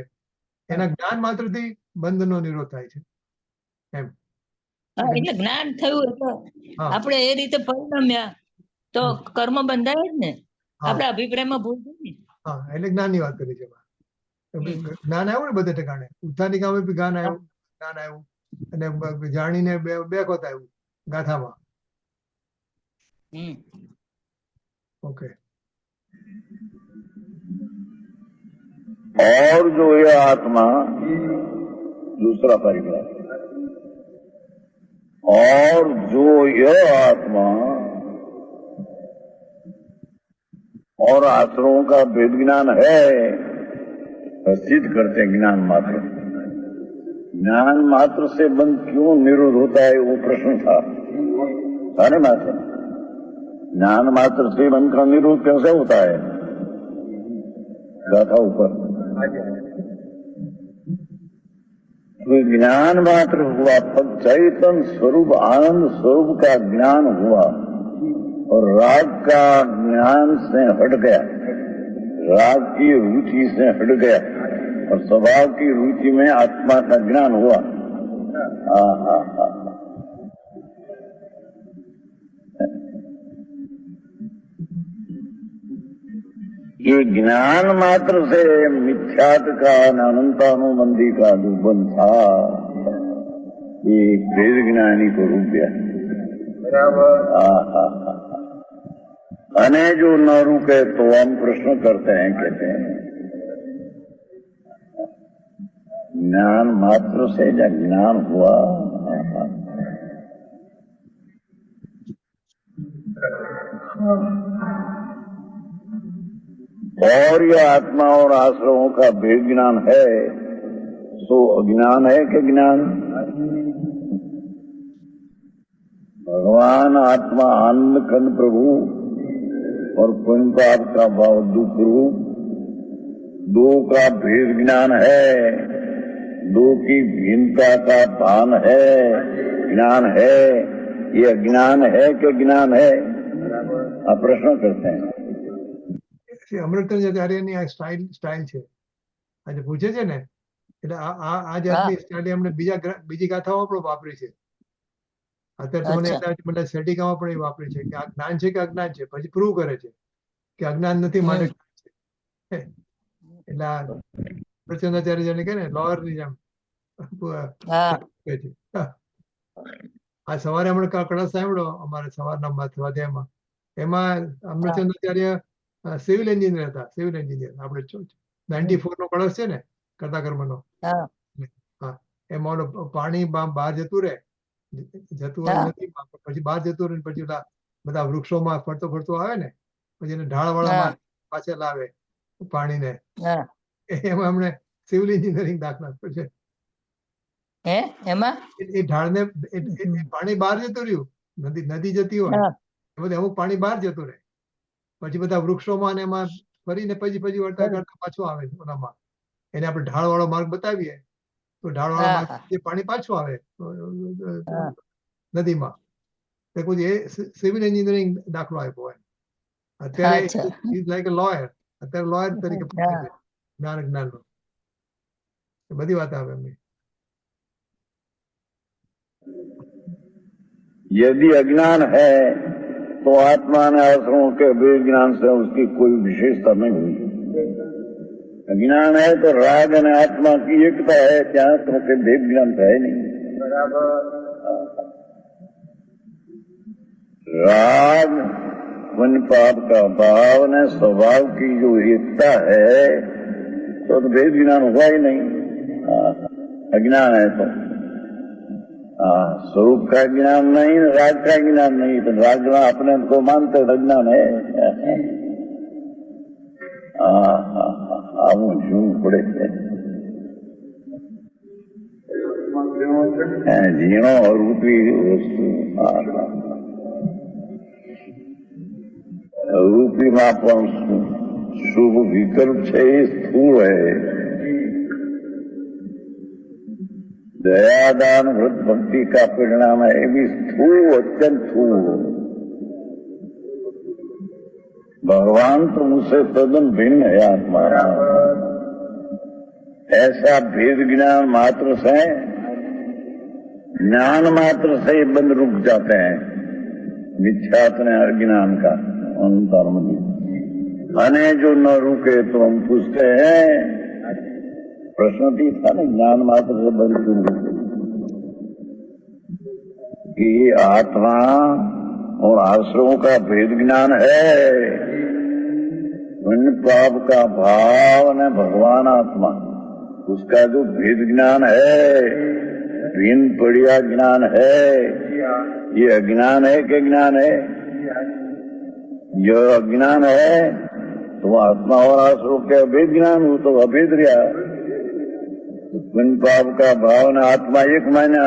S1: એના જ્ઞાન માત્રથી બંધનો નિરોધ થાય છે એમ.
S2: એટલે જ્ઞાન થયું એટલે આપણે એ રીતે પરિણમ્યા તો કર્મ બંધાય જ ને. આપણા અભિપ્રાયમાં ભૂલ થઈ ને.
S1: હા, એટલે જ્ઞાનની વાત કરી છે. જ્ઞાન આવ્યું ને બધે ઠેકાણે, ઉત્થાની ગામે બી જ્ઞાન આવ્યું અને જાણીને બે વખત આવ્યું ગાથામાં. ओके.
S4: और जो ये आत्मा दूसरा परिवार, और जो यह आत्मा और आश्रमों का भेद ज्ञान है सिद्ध करते ज्ञान मात्र. ज्ञान मात्र से बंध क्यों निरोध होता है वो प्रश्न था. सारे मात्र ज्ञान मात्र से मन का निरोध कैसे होता है? गाथा ऊपर तो ज्ञान मात्र हुआ, चैतन्य स्वरूप आनंद स्वरूप का ज्ञान हुआ और राग का ज्ञान से हट गया, राग की रुचि से हट गया. और स्वभाव की रुचि में आत्मा का ज्ञान हुआ। ये ज्ञान मात्र से मिथ्यात का अनंतानुबंधी का जो बंध था, ये वेद ज्ञानी को रूप दिया। अने जो न रुके तो हम प्रश्न करते हैं, कहते हैं ज्ञान मात्र से जब ज्ञान हुआ, और यह आत्मा और आश्रमों का भेद ज्ञान है, तो अज्ञान है कि ज्ञान? भगवान आत्मा आनंद खंड प्रभु और पुण्यपाप का भाव दुख रूप, दो का भेद ज्ञान है, दो की भिन्नता का भान है, ज्ञान है। ये अज्ञान है कि ज्ञान है? आप प्रश्न करते हैं।
S1: અમૃતચંદ્ર આચાર્યની આ સ્ટાઇલ છે, આજે પૂછે છે ને, એટલે આ જાતની સ્ટાઇલ એમને બીજી ગાથાઓ પણ વાપરી છે. અત્યારે તો મને સેટિકામાં પણ એ વાપરી છે કે આ જ્ઞાન છે કે અજ્ઞાન છે, પછી પ્રૂવ કરે છે કે અજ્ઞાન નથી માટે છે. એટલે અમૃતચંદ્રાચાર્ય જેને કહે ને લોયરની જેમ આ સવારે હમણાં કળશ સાંભળ્યો અમારે સવારના સ્વાધ્યાયમાં, એમાં અમૃતચંદ્રાચાર્ય સિવિલ એન્જિનિયર હતા. સિવિલ એન્જિનિયર આપણે 94 નો કળશ છે ને કરતા કર્મનો, હા, એમાં પાણી બહાર જતું રહે, હોય નદીમાં, પછી બહાર જતું રહે, પછી બધા વૃક્ષોમાં ફરતો ફરતો આવે ને, પછી એને ઢાળવાળા પાછળ લાવે પાણીને. એમાં એમણે સિવિલ એન્જિનિયરિંગ દાખલા છે.
S2: એમાં
S1: એ ઢાળને પાણી બહાર જતું રહ્યું, નદી જતી હોય એમાંથી અમુક પાણી બહાર જતું રહે, પછી બધા વૃક્ષોમાં એમાં ફરીને પછી વળતા કરતા પાછું આવે ઓલામાં. એને આપણે ઢાળ વાળો માર્ગ બતાવીએ તો ઢાળ વાળો માર્ગ પાણી પાછું આવે નદીમાં. એ સિવિલ એન્જિનિયરિંગ દાખલો આપ્યો હોય. અત્યારે લાઈક અ લોયર, અત્યારે લોયર તરીકે જ્ઞાનનો બધી વાત આવે એમની.
S4: यदि अज्ञान है तो आत्मा ने आश्रमों के भेद ज्ञान से उसकी कोई विशेषता नहीं हुई। अज्ञान है तो राग और आत्मा की एकता है, क्या तो के भेद ज्ञान तो है नहीं। राग पुण्य पाप का भाव ने स्वभाव की जो एकता है तो भेद ज्ञान हुआ ही नहीं। अज्ञान है तो स्वरूप का ज्ञान नहीं, राग का ज्ञान नहीं, तो राग अपने को मानते अज्ञान है। पड़े जीणो और रूपी वस्तु रूपी मापन शुभ विकल्प है, स्थूल है। दयादान वृद्ध भक्ति का परिणाम है, ये भी स्थूल, अत्यंत स्थूल। भगवान तो मुझसे तदन भिन्न है आत्मा। ऐसा भेद ज्ञान मात्र से, ज्ञान मात्र से बंद रुक जाते हैं मिथ्यात्व ने अज्ञान का अंतर्म। अने जो न रुके तो हम पूछते हैं, प्रश्न भी था ना, ज्ञान मात्र से बंद क्यों कि आत्मा और आश्रमों का भेद ज्ञान है, पुण्य पाप का भाव ने भगवान आत्मा, उसका जो भेद ज्ञान है, भिन्न बढ़िया ज्ञान है, ये अज्ञान है कि ज्ञान है? जो अज्ञान है तो आत्मा और आश्रम के अभेद ज्ञान हो तो अभेद रहा। पुण्य पाप का भावना आत्मा एक माना,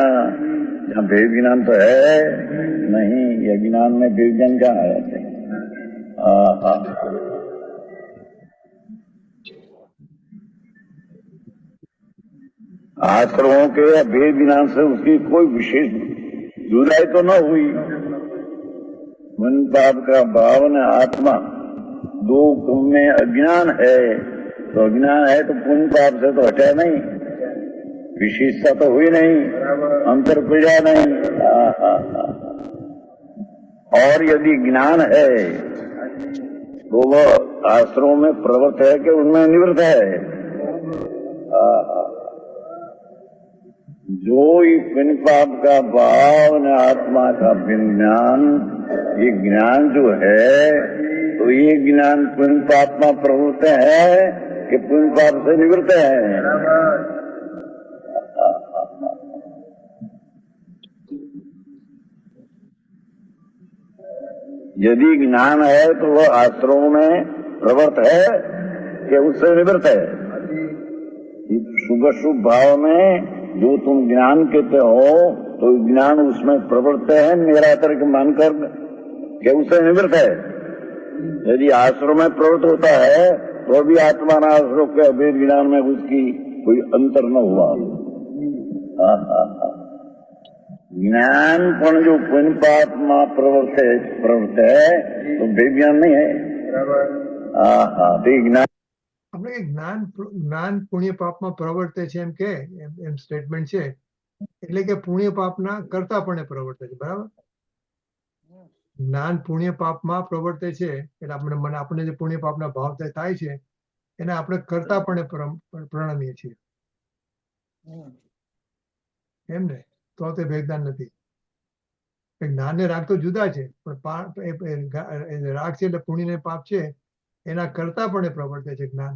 S4: यहाँ भेद ज्ञान तो है नहीं। ये ज्ञान में भेद ज्ञान कहाँ है? आश्रमों के भेद ज्ञान से उसकी कोई विशेष जुदाई तो न हुई। पुण्य पाप का भावना आत्मा दो में अज्ञान है, तो अज्ञान है तो पुण्य पाप से तो हटा नहीं, विशेषता तो हुई नहीं, अंतर क्रिया नहीं। और यदि ज्ञान है तो वह आश्रमों में प्रवृत्त है कि उनमें निवृत्त है। जो ही पुण्य पाप का भाव न आत्मा का विज्ञान, ये ज्ञान जो है तो ये ज्ञान पुण्य पाप में प्रवृत्त है कि पुण्य पाप से निवृत्त है। यदि ज्ञान है तो वह आश्रमों में प्रवृत्त है कि उससे निवृत्त है। शुभ शुभ भाव में जो तुम ज्ञान कहते हो तो ज्ञान उसमें प्रवृत्त है मेरा तर्क मानकर कि उससे निवृत्त है। यदि आश्रम में प्रवृत्त होता है तो भी आत्मा आश्रम के अभेद ज्ञान में उसकी कोई अंतर न हुआ। ज्ञान पण जो पुण्य पाप में प्रवृत्त है तो विज्ञान नहीं है। ज्ञान
S1: આપણે કે જ્ઞાન પુણ્ય પાપમાં પ્રવર્તે છે એમ સ્ટેટમેન્ટ છે, એટલે કે પુણ્ય પાપના કર્તાપણે પ્રવર્તે છે, બરાબર? જ્ઞાન પુણ્ય પાપમાં પ્રવર્તે છે એટલે આપણે જે પુણ્ય પાપના ભાવ થાય છે એને આપણે કર્તાપણે પ્રણમીએ છીએ, એમ ને? તો તે ભેદદાન નથી. જ્ઞાન ને રાગ તો જુદા છે, પણ રાગ છે એટલે પુણ્ય ને પાપ છે એના કર્તાપણે પ્રવર્તે છે જ્ઞાન,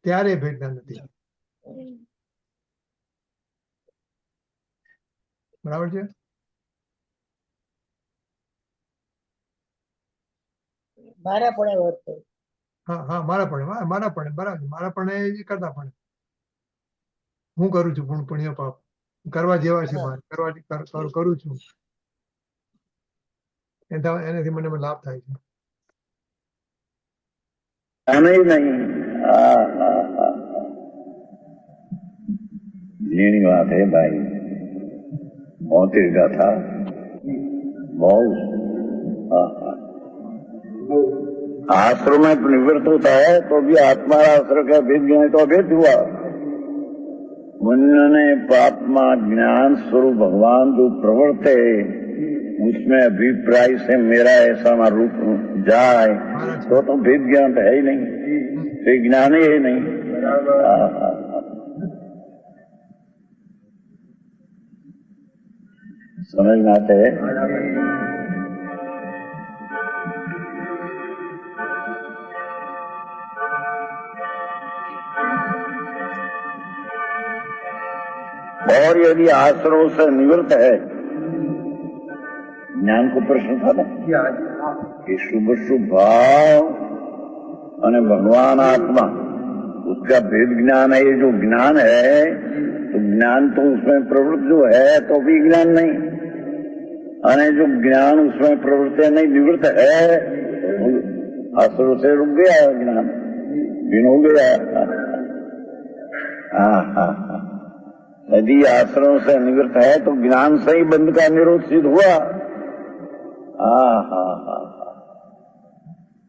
S1: ત્યારે ભેદદાન નથી. બરાબર છે?
S2: મારા પણ વર્તે.
S1: હા હા, મારાપણે બરાબર, મારાપણે કર્તાપણે. હું કરું છું પુણ્ય પાપ કરવા જેવા છે, મારે કરું છું, એનાથી મને લાભ થાય છે.
S4: नहीं झीणी बात है भाई, बहुत ही गाथा बहुत। आश्रम में निवृत्त होता है तो भी आत्मा आश्रम का भेद ज्ञान तो अभेद हुआ। उन्होंने पाप में ज्ञान स्वरूप भगवान जो प्रवृत्त है उसमें अभिप्राय से मेरा ऐसा ना रूप जाए तो भेद ज्ञान तो है ही नहीं, तो ज्ञान ही है नहीं। समझ में आते है? और यदि आश्रम से निवृत्त है, ज्ञान को प्रश्न था ना कि शुभ शुभ भाव और भगवान आत्मा उसका भेद ज्ञान है। ये जो ज्ञान है तो ज्ञान तो उसमें प्रवृत्त जो है तो भी ज्ञान नहीं, और जो ज्ञान उसमें प्रवृत्त नहीं निवृत्त है तो आश्रम से रुक गया ज्ञान, बिन हो गया। यदि आश्रम से निवृत्त है तो ज्ञान से ही बंध का निरोध सिद्ध हुआ।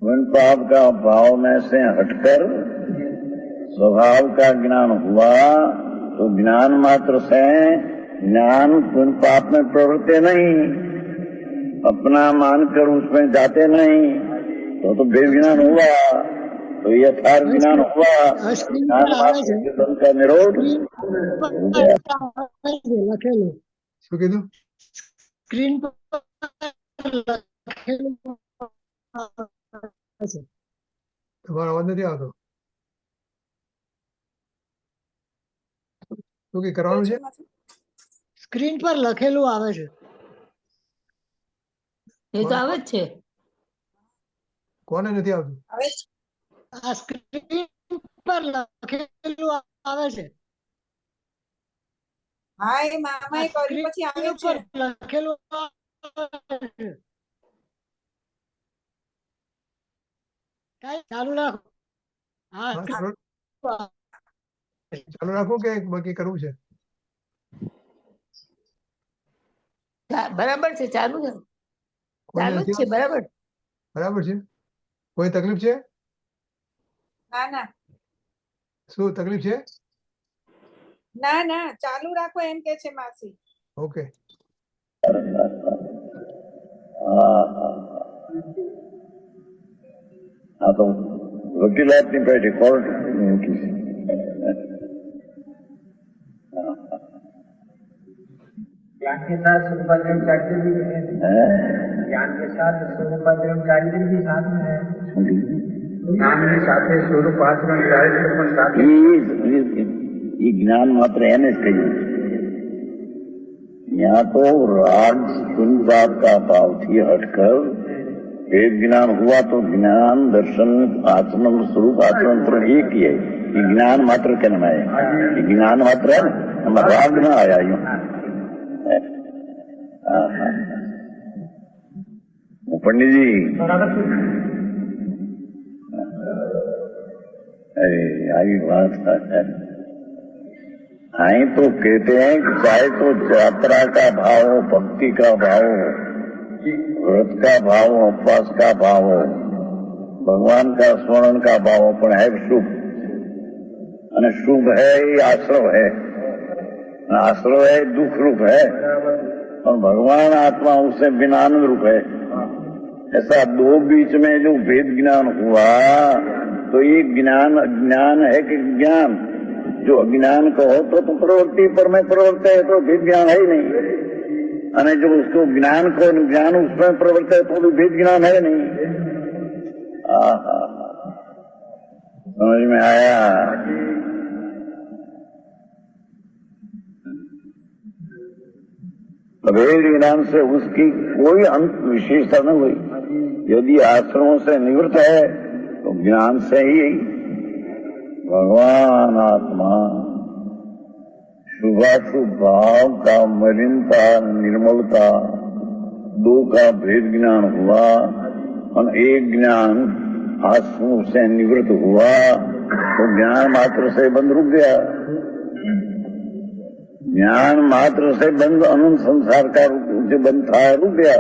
S4: पुण्य पाप का भाव में से हटकर स्वभाव का ज्ञान हुआ तो ज्ञान मात्र से ज्ञान पुण्य पाप में प्रवृत्ति नहीं, अपना मानकर उसमें जाते नहीं, तो बेज्ञान हुआ, तो यथार्थ ज्ञान हुआ। ज्ञान मात्र के बंध का निरोध
S3: લખેલું
S1: શું કીધું?
S3: સ્ક્રીન પર લખેલું છે.
S1: તમારો અવાજ નથી આવતો. શું કે કરવાનું છે?
S3: સ્ક્રીન પર લખેલું આવે છે.
S2: એ તો આવે જ છે.
S1: કોને નથી આવતું?
S3: આ સ્ક્રીન પર લખેલું આવે છે.
S5: હા એ મામાએ કર્યું પછી આવે
S3: સ્ક્રીન
S5: છે.
S3: પર લખેલું આવે છે. કાંઈ ચાલુ રાખો. હા
S1: હા,
S3: screen
S1: ચાલુ રાખું કે બાકી કરવું છે?
S2: બરાબર છે, ચાલુ છે,
S1: કોઈને
S2: ચાલુ જ
S1: નથી
S2: છે, બરાબર.
S1: બરાબર છે? કોઈ તકલીફ છે?
S5: ના ના
S1: શું તકલીફ છે?
S6: ના ના ચાલુ રાખો એમ કે છે માસી.
S1: ઓકે.
S4: हाँ तो वकील आपने पे रिकॉर्ड
S7: ज्ञान के साथ सुखपाद्रम चारित्र भी है। ज्ञान के साथ सुखपाद्रम चारित्र भी साथ में है। ज्ञान के साथ स्वरूपाश्रम चारित्र પણ સાથે
S4: ये ज्ञान मात्र है ना इसके यहाँ तो राग सुनवाद का भाव थी हटकर वेद ज्ञान हुआ तो ज्ञान दर्शन आचरण स्वरूप आचरण तो एक ही है। ये ज्ञान मात्र क्या नाम है? ये ज्ञान मात्र है ना, राग ना आया यूं। पंडित जी आई बात है। आई तो कहते हैं कि चाहे तो यात्रा का भाव हो, भक्ति का भाव हो, व्रत का भाव हो, उपवास का भाव हो, भगवान का स्मरण का भाव हो, पण है शुभ। અને શુभ है ये आश्रव है, आश्रव है दुख रूप है, और भगवान आत्मा उससे ज्ञान रूप है। ऐसा दो बीच में जो भेद ज्ञान हुआ तो ये ज्ञान अज्ञान है कि ज्ञान? जो अज्ञान कहो तो प्रवृत्ति पर में प्रवृत्ति है तो भेद ज्ञान है ही नहीं, और जो उसको ज्ञान को ज्ञान उसमें प्रवृत्ति है तो भी भेद ज्ञान है नहीं। समझ में आया? भेद ज्ञान से उसकी कोई अंत विशेषता न हुई। यदि आश्रमों से निवृत्त है तो ज्ञान से ही भगवान आत्मा शुभाशुभ भाव का मलिनता निर्मलता दो का भेद ज्ञान हुआ और एक ज्ञान आश्रम से निवृत्त हुआ तो ज्ञान मात्र से बंद रुक गया। ज्ञान मात्र से बंद अनंत संसार का जो बंद था रुक गया।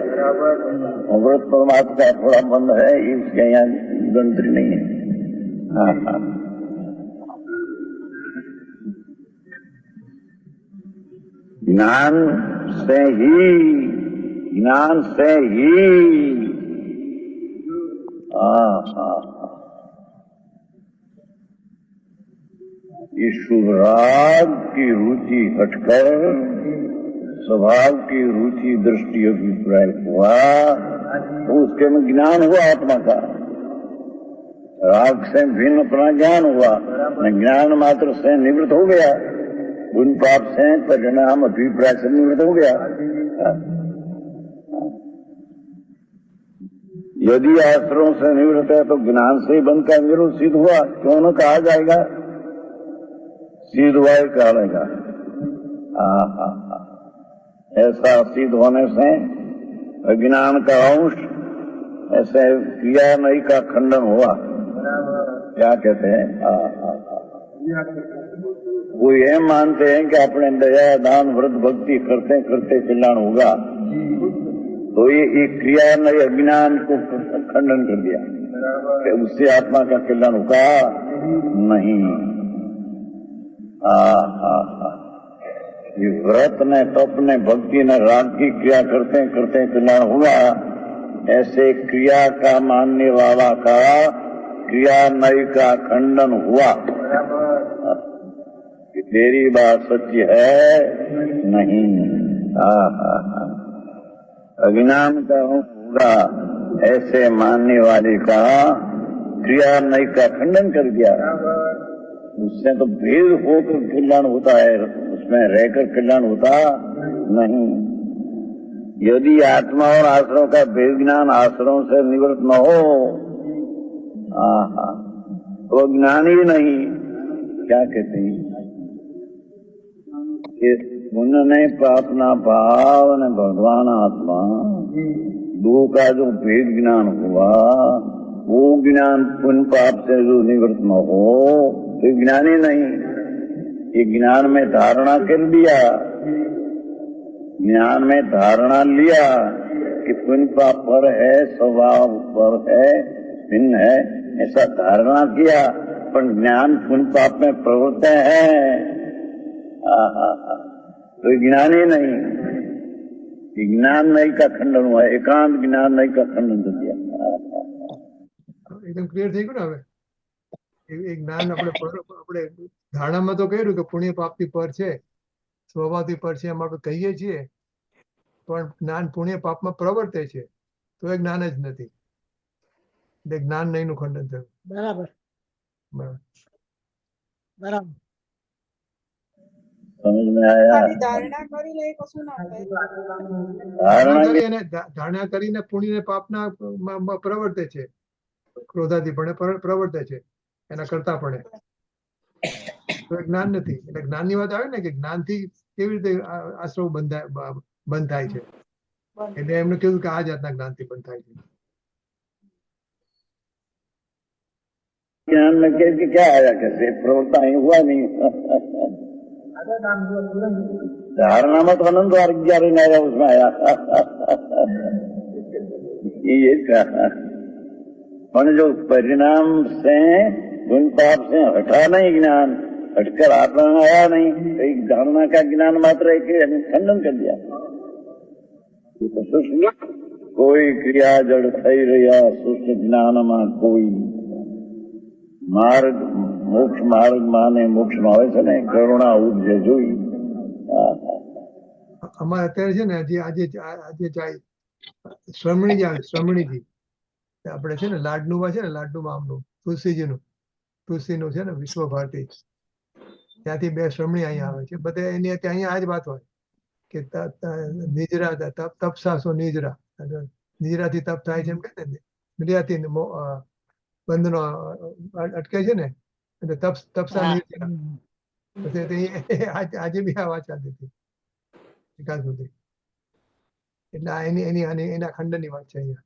S4: अमृत परमात्मा का थोड़ा बंद है, इसके यहाँ गंतरी नहीं है। हाँ हाँ ज्ञान से ही ये शुभ राग की रुचि हटकर स्वभाव की रुचि दृष्टि अभिप्राय हुआ तो उसके में ज्ञान हुआ आत्मा का। राग से भिन्न अपना ज्ञान हुआ, ज्ञान मात्र से निवृत्त हो गया, गुण पाप से परिणाम अभिप्राय से निवृत्त हो गया। यदि आश्रम से निवृत्त है तो ज्ञान से ही बंद का विरोध सिद्ध हुआ, क्यों न कहा जाएगा? सिद्ध हुआ ही कहा जाएगा। ऐसा सिद्ध होने से अज्ञान का अंश ऐसे क्रिया नहीं का खंडन हुआ। क्या कहते हैं? वो ये मानते हैं कि अपने दया दान व्रत भक्ति करते करते कल्याण होगा, तो ये एक क्रिया ने अज्ञान को खंडन कर दिया कि उससे आत्मा का कल्याण होगा नहीं। ये व्रत ने तप ने भक्ति ने राग की क्रिया करते करते कल्याण होगा, ऐसे क्रिया का मानने वाला का क्रिया नई का खंडन हुआ कि तेरी बात सच्ची है नहीं। अज्ञान का होगा ऐसे मानने वाले का क्रिया नई का खंडन कर दिया। उससे तो भेद होकर कल्याण होता है, उसमें रहकर कल्याण होता नहीं। यदि आत्मा और आश्रम का भेद ज्ञान आश्रम से निवृत्त न हो तो ज्ञान ही नहीं। क्या कहते हैं? पुण्य ने पाप ना भाव ने भगवान आत्मा दो का जो भेद ज्ञान हुआ वो ज्ञान पुण्य पाप से जो निवृत्त न हो तो ज्ञान ही नहीं। ये ज्ञान में धारणा कर दिया, ज्ञान में धारणा लिया कि पुण्य पाप पर है, स्वभाव पर है, भिन्न है, ऐसा धारणा किया, पण ज्ञान पुण्य पाप में प्रवृत्त है। तो ज्ञान ही नहीं, ज्ञान नहीं का खंडन हुआ, एकांत ज्ञान नहीं का खंडन कर दिया।
S1: એકદમ ક્લિયર થઈ ગયું ને હવે એ જ્ઞાન આપણે ધારણામાં તો કહ્યું કે પુણ્ય પાપથી પર છે, સ્વભાવથી પર છે એમ આપણે કહીએ છીએ, પણ જ્ઞાન પુણ્ય પાપમાં પ્રવર્તે છે તો એ જ્ઞાન જ નથી, એટલે જ્ઞાન નહીં નું ખંડન થયું.
S3: બરાબર
S1: બરાબર.
S3: બરાબર.
S4: समझ में आया?
S6: ખાલી ધારણા કરી લે કશું ના થાય.
S1: ધારણા કરીને પુણ્ય પાપના પ્રવર્તે છે, ક્રોધાથી પણ પ્રવર્તે છે, એના કરતા પણ તો એ જ્ઞાન નથી. એટલે જ્ઞાનની વાત આવે ને કે જ્ઞાનથી કેવી રીતે આશ્રવ બંધ થાય છે, એટલે એમને કીધું કે આ જાતના જ્ઞાનથી બંધ થાય છે.
S4: ज्ञान में क्या आया, कैसे प्रवृत्ता ही हुआ नहीं। धारणा में तो अनंत और 11 नहीं आया, उसमें आया। ये कहा, पर जो परिणाम से गुण पाप से हटा नहीं ज्ञान, हटकर आत्मा में आया नहीं, तो एक धारणा का ज्ञान मात्र एक खंडन कर दिया। कोई क्रिया जड़ थई रहा सुष्ट ज्ञान में कोई मार्ग मोक्ष मार्ग माने मोक्ष માં આવે છે ને કરુણા ઉપજે જોઈ।
S1: અમારે અત્યારે છે ને આજે જાય શ્રમણીજી આપણે છે ને લાડનુમાં છે ને લાડનુમાં આમનું તુલસીનું છે ને વિશ્વ ભારતી, ત્યાંથી 2 શ્રમણી અહીંયા આવે છે. બધે એની અહીંયા આ જ વાત હોય કે નિજરા તપસાસો નિજરા, નિજરાથી તપ થાય છે એમ કે ને, નિર્યાથી બંધનો અટકે છે ને, એટલે તપસા નિર્જરા. આજે બી આ વાત ચાલતી હતી એકાદ સુધી. એટલે આ એના ખંડનની વાત છે અહીંયા.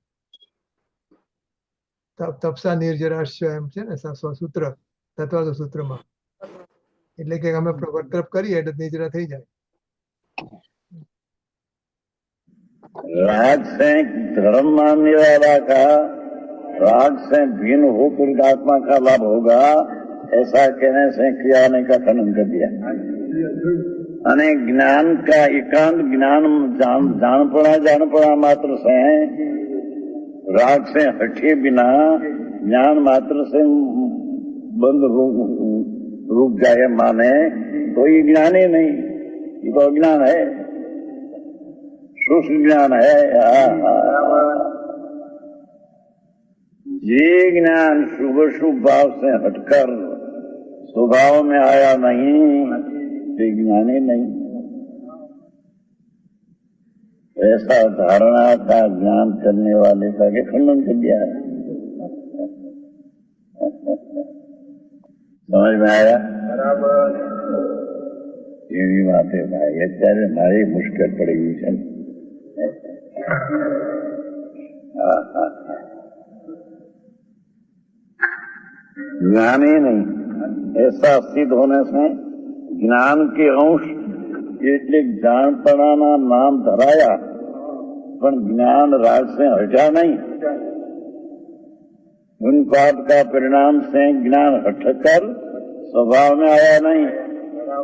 S1: તપસા નિર્જરાશ્ય એમ છે ને સૂત્ર, તત્વાદ સૂત્રમાં. એટલે કે અમે વર્તપ કરીએ એટલે નિજરા થઈ જાય.
S4: राग से धर्म मानने वाला का राग से भिन्न होकर आत्मा का लाभ होगा, ऐसा कहने से क्रिया ने का खंडन कर दिया। अने ज्ञान का एकांत ज्ञान जान पड़ा मात्र से राग से हटे बिना ज्ञान मात्र से बंद रुक जाए माने तो ये ज्ञान ही नहीं, ये तो अज्ञान है, सूक्ष्म ज्ञान है। ये ज्ञान शुभ शुभ भाव से हटकर स्वभाव में आया नहीं, ये ज्ञान ही नहीं। ऐसा धारणा का ज्ञान करने वाले का के खंडन कर दिया है। समझ में आया? ये भी बात है भाई, અત્યારે મારી મુશ્કેલ પડી ગઈ છે। ज्ञान ही नहीं, ऐसा सिद्ध होने से ज्ञान के अंश એટલે જાણપણાના નામ ધરાયા, પણ જ્ઞાન राग से हटा नहीं। उन पाप का परिणाम से ज्ञान हटकर स्वभाव में आया नहीं,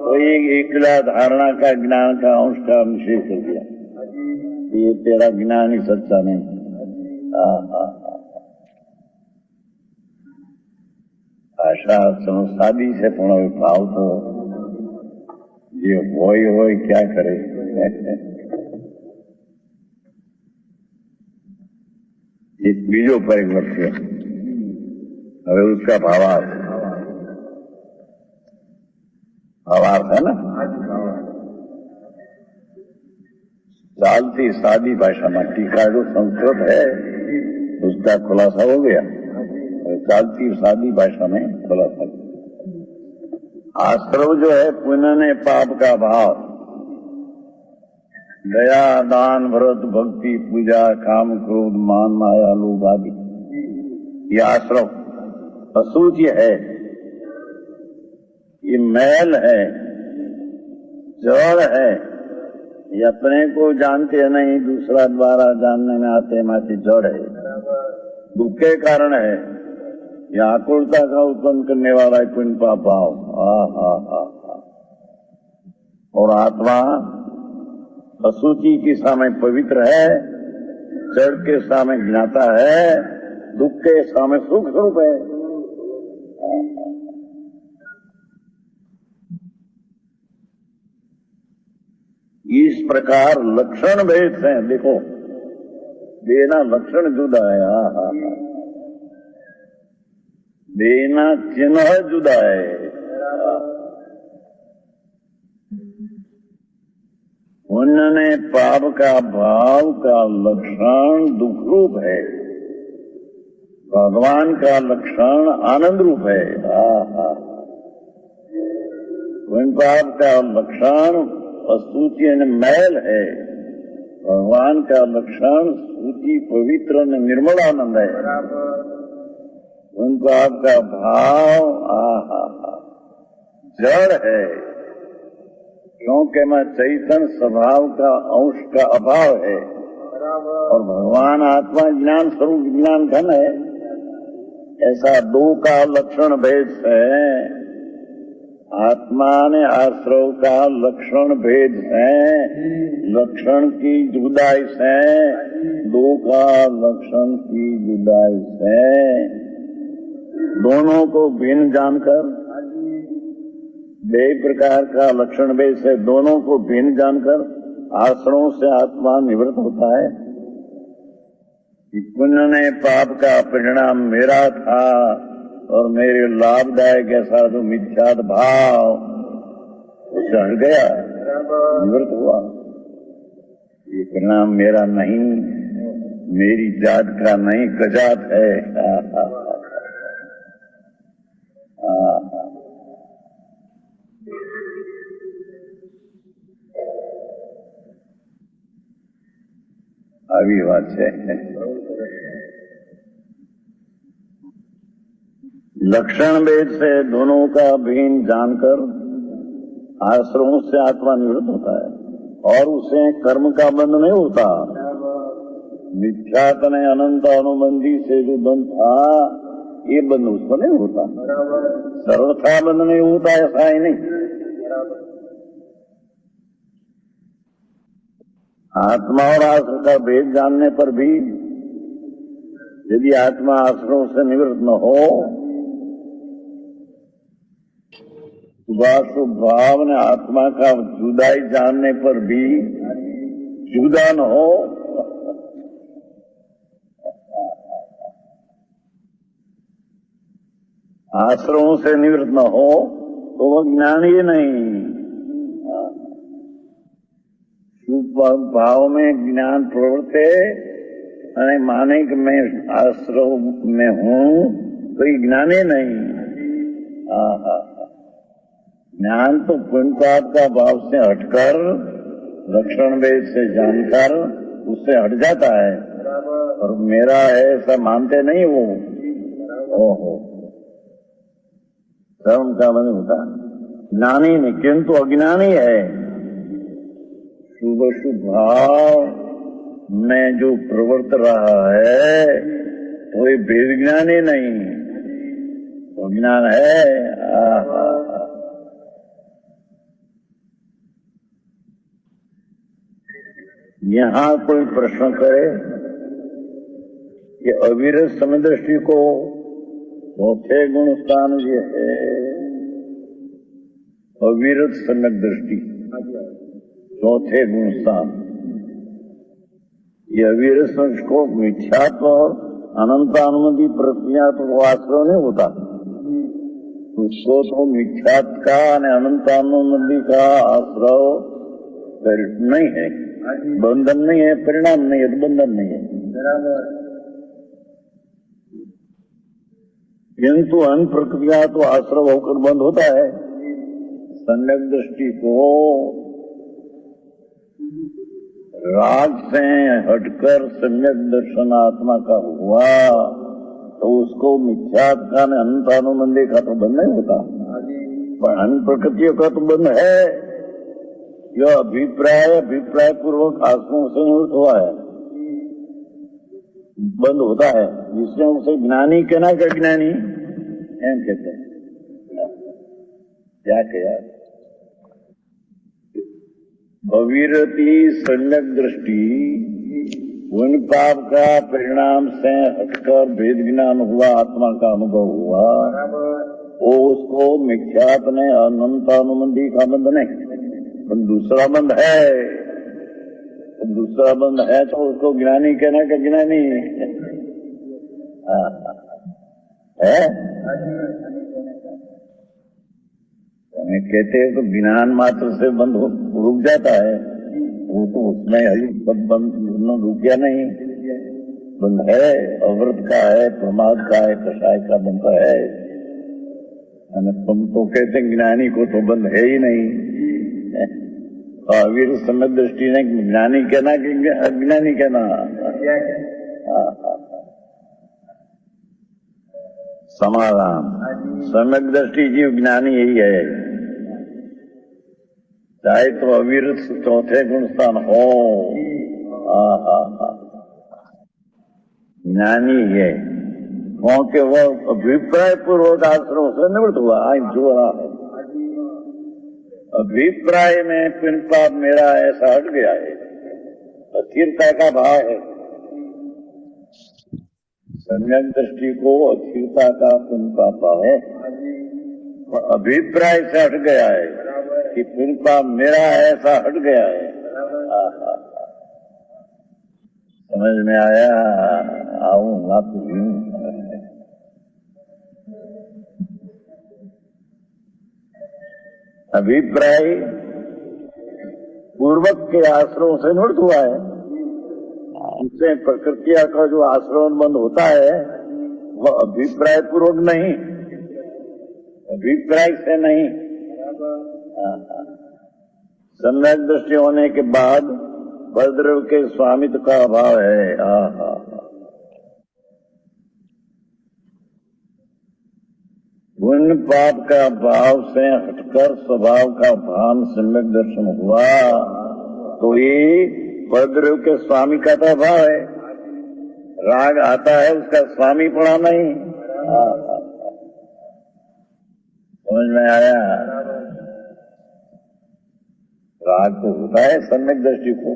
S4: तो एक एकला धारणा का ज्ञान का अंश का निषेध कर दिया। ये तेरा ज्ञान ही सच्चा नहीं। भाषा सादी से પણ ભાવ તો જે હોય क्या करे। एक बीजो परिवर्तन હવે उसका भावार्थ है ना, चालती सादी भाषा में टीका जो संस्कृत है उसका खुलासा हो गया, चालती सादी भाषा में खुलासा। आश्रव जो है पुण्य ने पाप का भाव, दया दान व्रत भक्ति पूजा काम क्रोध मान माया लोभ आदि, ये आश्रव असूची है, ये मैल है, जड़ है, ये अपने को जानते नहीं, दूसरा द्वारा जानने में आते माती जड़ है, दुख के कारण है। ये आकुलता का उत्पन्न करने वाला है पुण्य पाप भाव। और आत्मा अशुचि के सामने पवित्र है, जड़ के सामने ज्ञाता है, दुख के सामने सुख स्वरूप है। इस प्रकार लक्षण भेद है। देखो बेना लक्षण जुदा है, बेना चिन्ह जुदा है। पुण्य पाप का भाव का लक्षण दुख रूप है, भगवान का लक्षण आनंद रूप है। पुण्य पाप का लक्षण अशुचि मैल है, भगवान का लक्षण सूची पवित्र निर्मल आनंद है। पुण्य पाप का भाव जड़ है, क्योंकि मैं चैतन्य स्वभाव का अंश का अभाव है, और भगवान आत्मा ज्ञान स्वरूप ज्ञान घन है। ऐसा दो का लक्षण भेद है। आत्मा ने आश्रव का लक्षण भेद है, लक्षण की जुदाई से, दो का लक्षण की जुदाई से, दोनों को भिन्न जानकर, बे प्रकार का लक्षण भेद से दोनों को भिन्न जानकर आश्रमों से आत्मा निवृत्त होता है। पुण्य ने पाप का परिणाम मेरा था और मेरे लाभदायक ऐसा जो मिथ्यात भाव उससे हट गया, निवृत्त हुआ। ये परिणाम मेरा नहीं, मेरी जात का नहीं, गजात है। આવી વાત છે। लक्षण भेद से दोनों का भिन्न जानकर आश्रमों से आत्मा निवृत्त होता है, और उसे कर्म का बंध नहीं होता। मिथ्यात ने अनंत अनुबंधी से जो बंध था, ये बंध उसको नहीं होता। सर्वथा बंध नहीं होता, ऐसा ही नहीं। आत्मा और आश्रम का भेद जानने पर भी यदि आत्मा आश्रम से निवृत्त न हो, शुभाशुभ भाव ने आत्मा का जुदाई जानने पर भी जुदा न हो, आश्रमों से निवृत्त न हो, तो वह ज्ञान ही नहीं। भाव में ज्ञान प्रवृत्त है, माने कि मैं आश्रम में हूँ, कोई ज्ञान ही नहीं। ज्ञान तो पुण्य पाप का भाव से हटकर, लक्षण भेद से जानकर उससे हट जाता है, और मेरा है ऐसा मानते नहीं वो। ओहो, धर्म का बंद होता, ज्ञानी नहीं किंतु अज्ञानी है। शुभ शुभ भाव में जो प्रवर्त रहा है कोई बेविज्ञान ही नहीं, तो ज्ञान है। यहाँ कोई प्रश्न करे कि अविरत समय दृष्टि को चौथे गुण स्थान ये है, अविरत सम्यक दृष्टि चौथे गुण स्थान। ये अविरत समझ को मिथ्यात्व और अनंतानुमति प्रक्रिया तो आश्रय नहीं होता, उसको तो मिथ्यात्व का अनंतानुमति का आश्रय नहीं है, बंधन नहीं है, परिणाम नहीं है, तो बंधन नहीं है। किंतु अन प्रक्रिया तो आश्रय होकर बंद होता है। सम्यक दृष्टि को राग से हटकर सम्यक दर्शन आत्मा का हुआ, तो उसको मिथ्यात्व का अनंतानुबंधी का तो बंध नहीं होता, पर अन प्रकृतियों का तो बंध है। यह अभिप्राय पूर्वक आत्मा से निवृत्त हुआ है, बंद होता है, जिसमें उसे ज्ञानी कहना क्या, ज्ञानी એમ કહેતો क्या किया अविरति सम्यक दृष्टि उन पाप का परिणाम से हटकर भेद ज्ञान हुआ, आत्मा का अनुभव हुआ, वो उसको मिथ्यात्व ने अनंत अनुबंधी का बंध नहीं, पर दूसरा बंध है। तो दूसरा बंध है तो उसको ज्ञानी कहना का ज्ञानी है। कहते हैं तो ज्ञान मात्र से बंद रुक जाता है, वो तो उसमें हरी बंद रुक गया नहीं, बंद है, अवृत का है, प्रमाद का है, कषाय का बंद है। तुम तो कहते ज्ञानी को तो बंद है ही नहीं। अवीर समय दृष्टि ने ज्ञानी कहना कि अज्ञानी कहना। समाधान सम्यक दृष्टि जीव ज्ञानी यही है, चाहे तो अविरत चौथे गुण स्थान हो, ज्ञानी है, क्योंकि वह अभिप्राय पूर्वक आश्रम से निवृत्त हुआ। आज जो रहा है अभिप्राय में पिन पाप मेरा ऐसा हट गया है, अस्थिरता का भाव है। सम्यक दृष्टि को अस्थिरता का पिन पाप है, अभिप्राय से हट गया है कि पिन पाप मेरा ऐसा हट गया है। समझ में आया? आऊंगा तो अभिप्राय पूर्वक के आश्रम से निवृत्त हुआ है, उससे प्रकृति का जो आश्रम बंद होता है वह अभिप्राय पूर्वक नहीं, अभिप्राय से नहीं। सम्यक दृष्टि होने के बाद बलद्रव्य के स्वामित्व का अभाव है। गुण पाप का भाव से हटकर स्वभाव का भान सम्यक दर्शन हुआ तो ये बलद्रव्य के स्वामी का तो अभाव है। राग आता है, उसका स्वामी पड़ा नहीं। समझ में आया? राग तो होता है सम्यक दृष्टि को,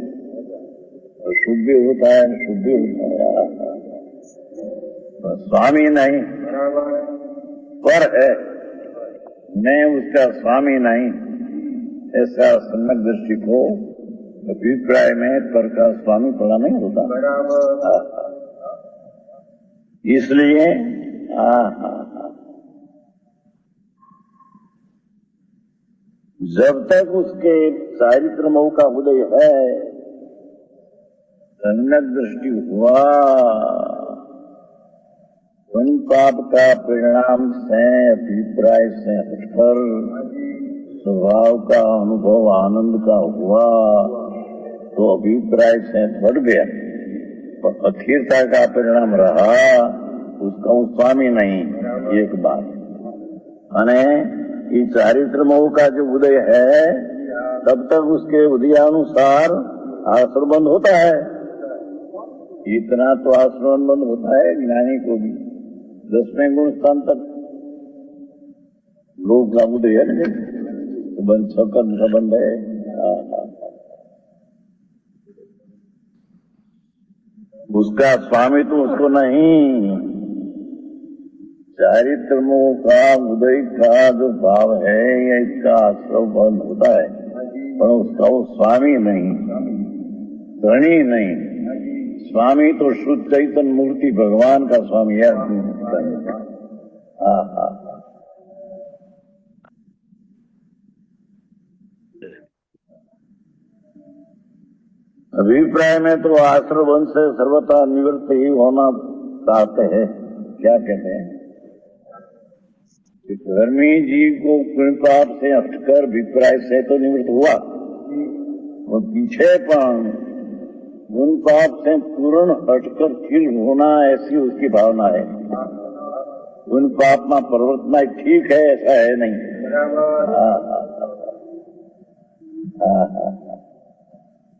S4: तो शुभ भी होता है, शुभ भी होता है, तो स्वामी नहीं पर है, मैं उसका स्वामी नहीं। ऐसा सम्यक दृष्टि को अभिप्राय में पर का स्वामी पड़ा नहीं होता। इसलिए जब तक उसके चारित्र मोह का उदय है, सम्यक दृष्टि हुआ, उन पाप का परिणाम से अभिप्राय से हटकर स्वभाव का अनुभव आनंद का हुआ तो अभिप्राय से हट गया, पर अस्थिरता का परिणाम रहा, उसका वो स्वामी नहीं। एक बात माने ये चारित्र मोह का जो उदय है तब तक उसके उदयानुसार आश्रम बंद होता है। इतना तो आश्रम बंद होता है ज्ञानी को भी 10वें गुण स्थान तक लोग का उदय है नहीं, तो बंद सकन संबंध है। उसका स्वामी तो उसको नहीं, चारित्र मोह का उदय का जो भाव है या इसका आश्रय बंद होता है, पर उसका वो स्वामी नहीं, धनी नहीं। स्वामी तो शुद्ध चैतन्य मूर्ति भगवान का स्वामी है। अभिप्राय में तो आश्रय वंश से सर्वथा निवृत्त ही होना चाहते हैं। क्या कहते हैं? धर्मी जीव को पुण्य पाप से हटकर अभिप्राय से तो निवृत्त हुआ, और पीछे पण गुण पाप से पूर्ण हटकर फिर होना, ऐसी उसकी भावना है। गुण पाप में परिवर्तना ठीक है, ऐसा है नहीं।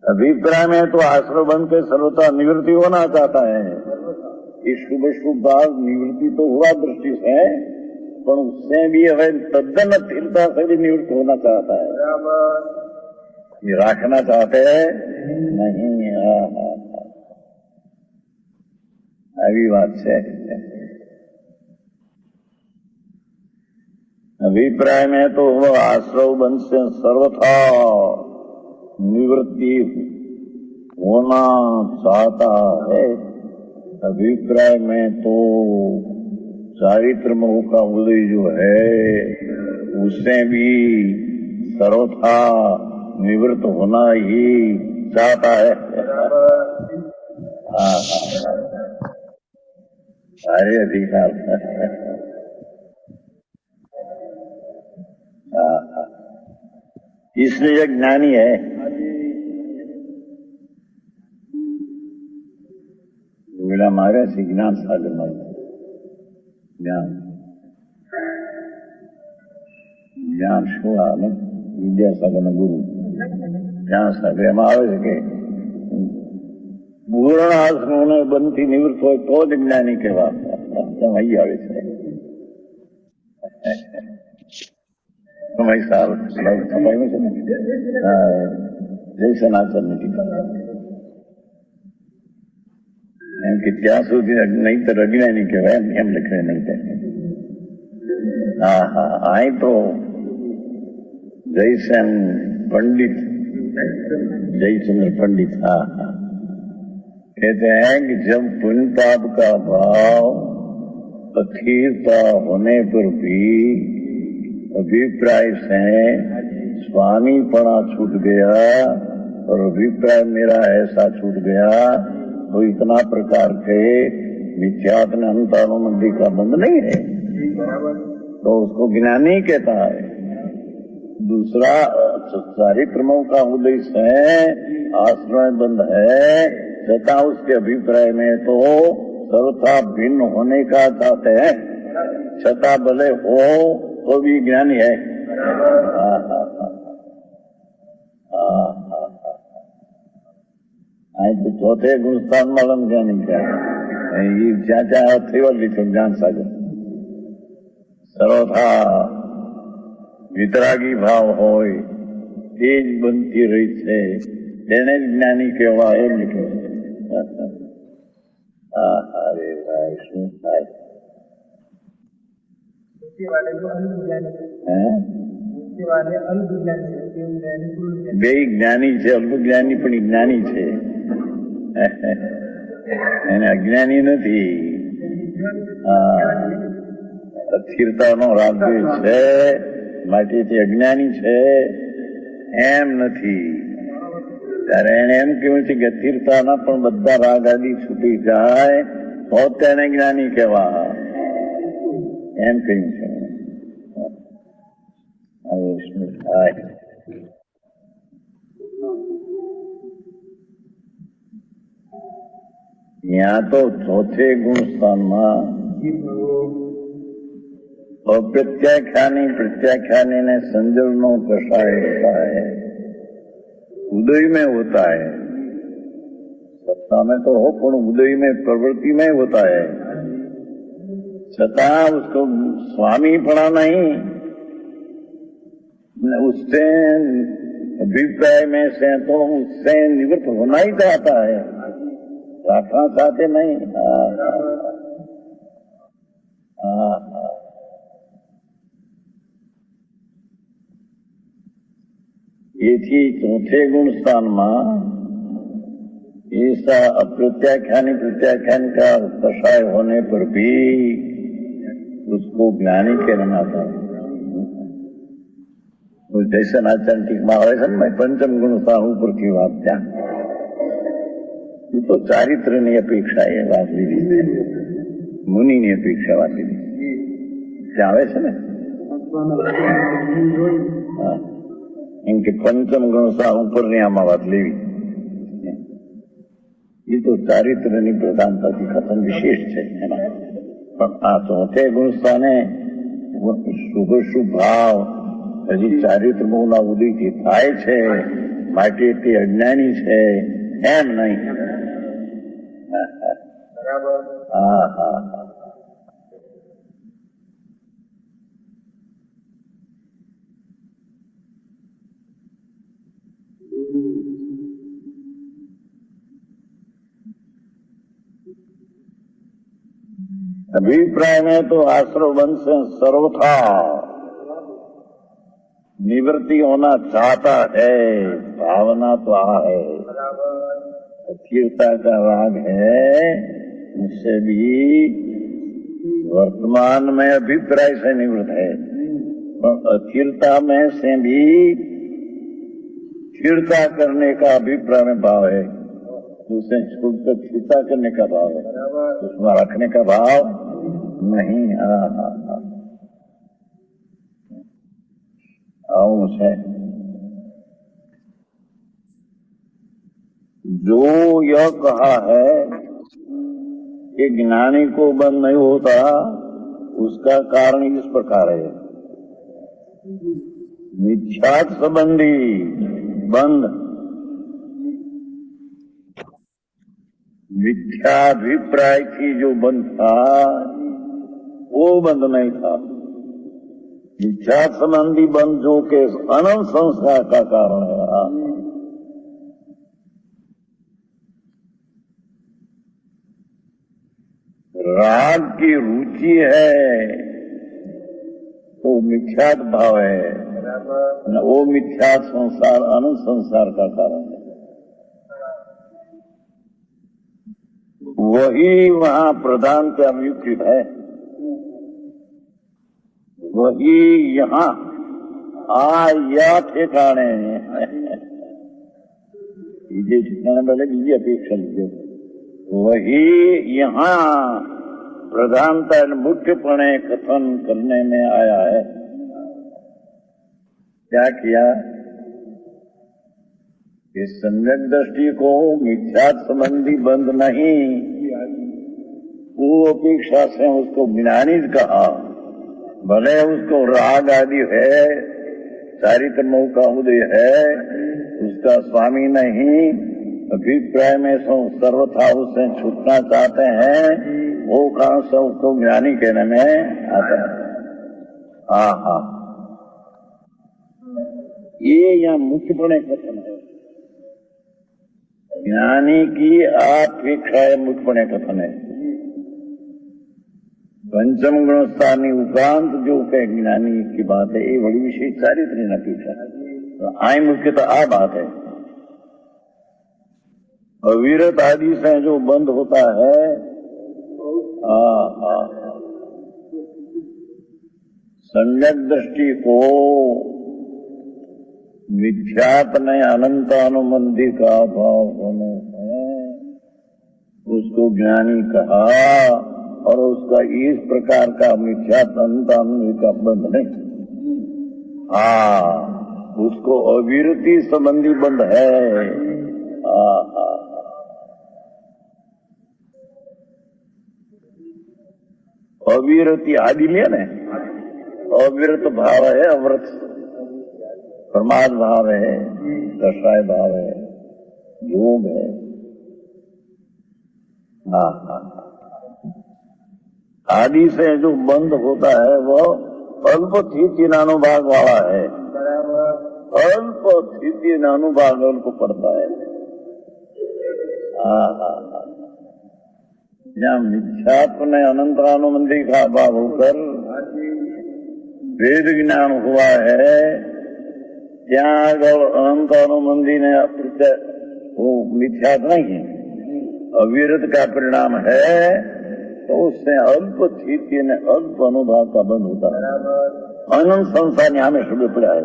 S4: अभिप्राय में तो आश्रय बन के सर्वथा निवृत्ति होना चाहता है। इस शुभ शुभ भाव निवृत्ति तो हुआ दृष्टि से, पर उससे भी हमें तद्दन स्थिरता से भी निवृत्त होना चाहता है, ये रखना चाहते हैं नहीं। આવી વાત છે। अभिप्राय में तो वह आश्रव बंध से सर्वथा निवृत्ति होना चाहता है। अभिप्राय में तो चारित्र मोह का उदय जो है उससे भी सर्वथा निवृत्त होना ही चाहता है। सारे अधिकार इसलिए ज्ञानी है। मेरा मारे से ज्ञान सागर में ज्ञान જ્ઞાન શું આવે? વિદ્યાસાગર ગુરુ જ્ઞાન સાગર એમાં આવે છે કે પૂર્ણ આશ્રમોને બંધથી નિવૃત્ત હોય તો જ જ્ઞાની કહેવા, અહીં આવે છે સમય સારું છપાયું છે ને જય સનાતન એમ કે ત્યાં સુધી નહીતર અજ્ઞાની કહેવાય એમ લખે નહીં। हाँ हाँ आई तो जयसेन पंडित जयचंद्र पंडित हाँ हाँ कहते हैं कि जब पुण्य पाप का भाव अखीरता होने पर भी अभिप्राय से स्वामीपना छूट गया और अभिप्राय मेरा ऐसा छूट गया तो इतना प्रकार के मिथ्यात्व अंतानुमंदी का बंध नहीं है तो उसको ज्ञानी कहता है। दूसरा चारित्रमों का उद्देश्य है आश्रय बंध है, तथा उसके अभिप्राय में तो सर्वथा भिन्न होने का चाहते हैं, छता भले हो तो भी ज्ञानी है। तो चौथे गुणस्थान मालूम ज्ञानी क्या है, ये चाचा थे वाली ज्ञान सागर सर्वथा वितरागी भाव होय तेज बनती रही है તેને જ્ઞાની કહેવાય એમ લખ્યું છે। અરે ભાઈ શું થાય બે જ્ઞાની છે, અલ્પ જ્ઞાની પણ જ્ઞાની છે એને અજ્ઞાની નથી। અસ્થિરતાનો રાગ છે માટે તે અજ્ઞાની છે એમ નથી। ત્યારે એને એમ કેવું છે કે અસ્થિરતાના પણ બધા રાગ આદિ છૂટી જાય તો તેને જ્ઞાની કહેવા એમ કહ્યું છે। यहाँ तो चौथे गुण स्थान में अप्रत्याख्यानी प्रत्याख्यानी ने संजलनो कषाय होता है, उदय में होता है। सत्ता में तो हो पर उदय में प्रवृत्ति में होता है, छता उसको स्वामी पड़ा नहीं, उससे अभिप्राय में से तो उससे निवृत्त होना ही चाहता है, राखना चाहते नहीं। एथी चौथे गुण स्थान में ऐसा अप्रत्याख्यानी प्रत्याख्यान का कषाय होने पर भी उसको ज्ञानी कहना था। जैसे आचार्य टीक में आवे छे पंचम गुण स्थान ऊपर की बात क्या तो चारित्र ની અપેક્ષા એ વાત લીધી છે, મુનિ ની અપેક્ષા વાત લીધી ત્યાં આવે છે ને એમ કે પંચમ ગુણસ્થાન ઉપરની આમાં વાત લેવી એ તો ચારિત્રની પ્રધાનતાથી કથન વિશેષ છે એમાં। પણ આ ચોથે ગુણસ્થાને શુભ શુભ ભાવ હજી ચારિત્ર ભાવના ઉદયથી થાય છે માટે તે અજ્ઞાની છે એમ નહીં। अभिप्राय में तो आश्रव बंध से सर्वथा निवृत्ति होना चाहता है, भावना तो है, अथिरता का राग है, उससे भी वर्तमान में अभिप्राय से निवृत्त है, पर अथिरता में से भी स्थिरता करने का अभिप्राय में भाव है, उसे छोड़कर स्थिरता करने का भाव है, उसमें रखने का भाव नहीं। अंश है। जो यह कहा है कि ज्ञानी को बंध नहीं होता, उसका कारण इस प्रकार है। मिथ्यात्व संबंधी बंध, मिथ्याभिप्राय की जो बंध था वो बंध नहीं था। मिथ्या संबंधी बंध जो के अनंत संस्कार का कारण है। राग की रुचि है तो मिथ्यात भाव है, वो मिथ्या संसार अनंत संसार का कारण है। वही वहां प्रधान का अभियुक्त है, वही यहाँ या ठिकाने बीजे ठिकाने पहले बीजी अपेक्षा लीजिए, वही यहाँ प्रधानता मुख्यपणे कथन करने में आया है। क्या किया? इस सम्यक दृष्टि को मिथ्या संबंधी बंध नहीं, वो अपेक्षा से उसको ज्ञानी कहा, भले उसको राग आदि है, चारित्र मोह का उदय है, उसका स्वामी नहीं, अभिप्राय में सर्वथा उससे छूटना चाहते हैं, वो कारण से उसको ज्ञानी कहने में आता है। हाँ, ये यहाँ मुख्यपणे कथन है। ज्ञानी की अपेक्षा मुख्यपणे कथन है। पंचम गुण स्थानी उपरांत जो कह ज्ञानी की बात है, ये बड़ी विशेष चारित्र अपेक्षा आई मुख्यतः आ बात है। अविरत आदि से जो बंद होता है, सम्यक दृष्टि को मिथ्यात्म अनंत अनुबंधी का भाव होने है, उसको ज्ञानी कहा, और उसका इस प्रकार का मिथ्यात्म अनंत अनुबंधी का बंध नहीं। उसको अविरति संबंधी बंध है। अविरति आदि में न अविरत भाव है, अव्रत प्रमाद भाव है, कषाय भाव है, योग है। आदि से जो बंध होता है वो अल्प स्थिति नानुभाग वाला है, अल्प स्थिति नानुभाग उनको पड़ता है। जहाँ मिथ्यात्म अनंतरानुबंधी का भाव होकर वेद ज्ञान हुआ है, ત્યાં આગળ અનંત अनुबंधी ने वो मिथ्यात्म नहीं है, अविरत का परिणाम है, तो उससे अल्प स्थिति ने अल्प अनुभाव का बंध होता है। अनंत संसार यहाँ में शुभ पड़ा है,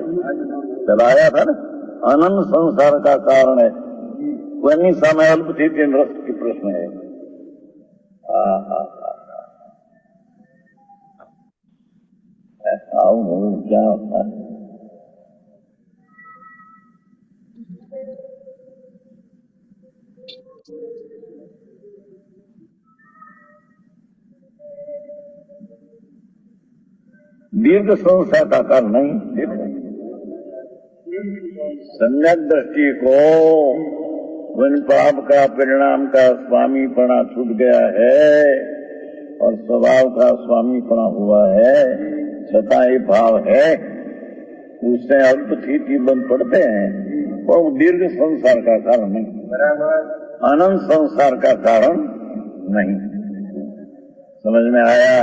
S4: चलाया था ना, अनंत संसार का कारण है, वही समय अल्प स्थिति रस की प्रश्न है। क्या होता है? दीर्घ संसार का कारण नहीं। सम्यक दृष्टि को वन पाप का परिणाम का स्वामीपना छूट गया है और स्वभाव का स्वामीपना हुआ है, छता ये भाव है, उससे अल्प स्थिति बंद पड़ते हैं, वो दीर्घ संसार का कारण नहीं, अनंत संसार का कारण नहीं। समझ में आया?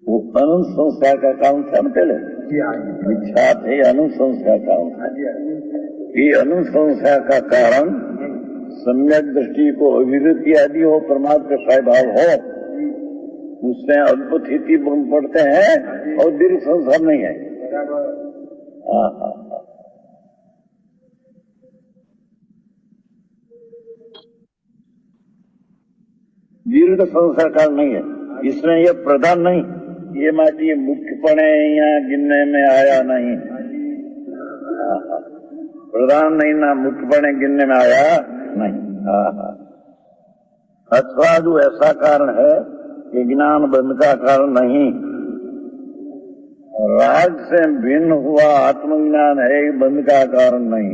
S4: वो अनुसंस्कार का काम था ना पहले, इच्छा थे अनुसंस्कार काम था। ये अनुसंस्कार का कारण सम्यक दृष्टि को अभिवृत्ति आदि हो, परमात्मा का स्वभाव हो, उससे अद्भुत हिति बन पड़ते हैं और दीर्घ संसार नहीं है। दीर्घ संसार काल नहीं है, इसमें यह प्रधान नहीं, ये माटी मुख्यपणे यहाँ गिनने में आया नहीं, प्रधान नहीं ना मुख्यपणे गिनने में आया नहीं। अथवा जो ऐसा कारण है कि ज्ञान बंध का कारण नहीं, राग से भिन्न हुआ आत्मज्ञान है, बंध का कारण नहीं।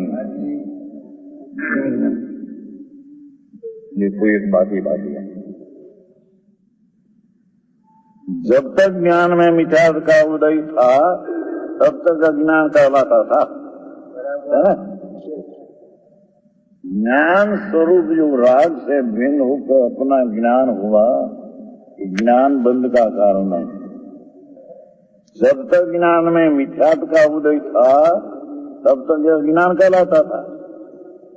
S4: ये कोई एक बात है। जब तक ज्ञान में मिथ्यात्व का उदय था तब तक अज्ञान कहलाता था। ज्ञान स्वरूप जो राग से भिन्न होकर अपना ज्ञान हुआ, ज्ञान बंध का कारण है। जब तक ज्ञान में मिथ्यात्व का उदय था तब तक यह ज्ञान कहलाता था,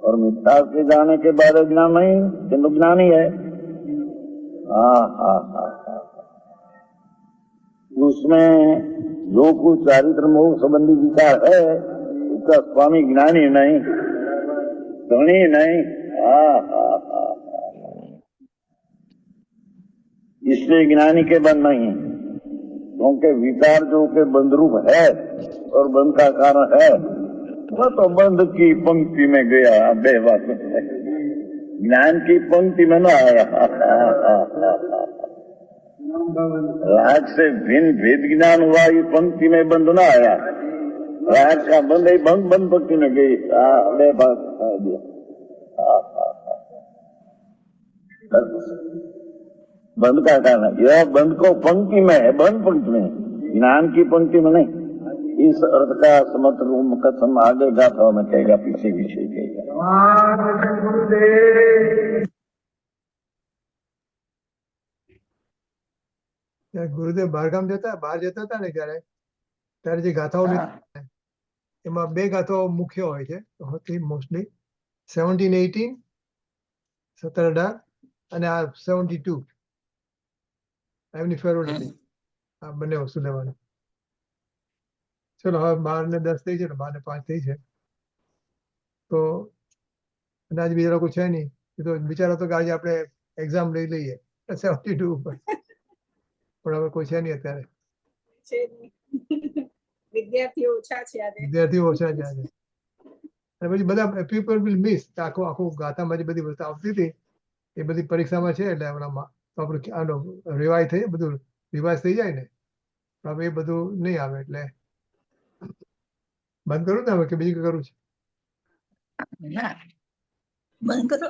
S4: और मिथ्यात्व के जाने के बाद अज्ञान नहीं, किंतु ज्ञान ही है। उसमें जो कुछ चारित्र मोह संबंधी विचार है उसका स्वामी ज्ञानी नहीं, धनी नहीं। इसलिए ज्ञानी के बंध नहीं, क्योंकि विकार जो के बंध रूप है और बंध का कारण है, वह तो बंध की पंक्ति में गया, बेबात ज्ञान की पंक्ति में न आया। राग से भिन्न भेद ज्ञान हुआ, ये पंक्ति में बंध न आया। राग का बंध ही बंद पंक्ति में गई, बेबात बंद का कारण यह बंद को पंक्ति में है, बंद पंक्ति में, ज्ञान की पंक्ति में नहीं। इस अर्थ का समत्र कथन आगे गाथा में कहेगा, पीछे पीछे कहेगा।
S1: ગુરુદેવ બહારગામ જતા બહાર જતા હતા ને ત્યારે જે ગાથાઓ એમાં બે ગાથાઓ મુખ્ય હોય છે મોસ્ટલી 1718 1718 અને આ 72 એમની ફેરો નથી, આ બંને વસ્તુ લેવાની। ચલો હવે 12:10 થઈ છે ને 12:05 થઈ છે, તો અને આજે બીજા લોકો છે નહીં, એ તો વિચારો તો કે આજે આપણે એક્ઝામ લઈ લઈએ 72 ઉપર, પણ હવે કોઈ છે નહીં અત્યારે,
S6: વિદ્યાર્થીઓ ઓછા છે આજે,
S1: વિદ્યાર્થીઓ ઓછા છે આજે। અને પછી બધા પીપલ વિલ મિસ, આખું ગાથામાં જે બધી વસ્તુ આવતી હતી એ બધી પરીક્ષામાં છે, એટલે હમણાં તો આપણું આનો રિવાઇઝ થઈ જાય, બધું રિવાઇઝ થઈ જાય ને, હવે એ બધું નહીં આવે, એટલે બંધ કરું ને હવે કે બીજું કરું છે?
S2: ના, બંધ કરો,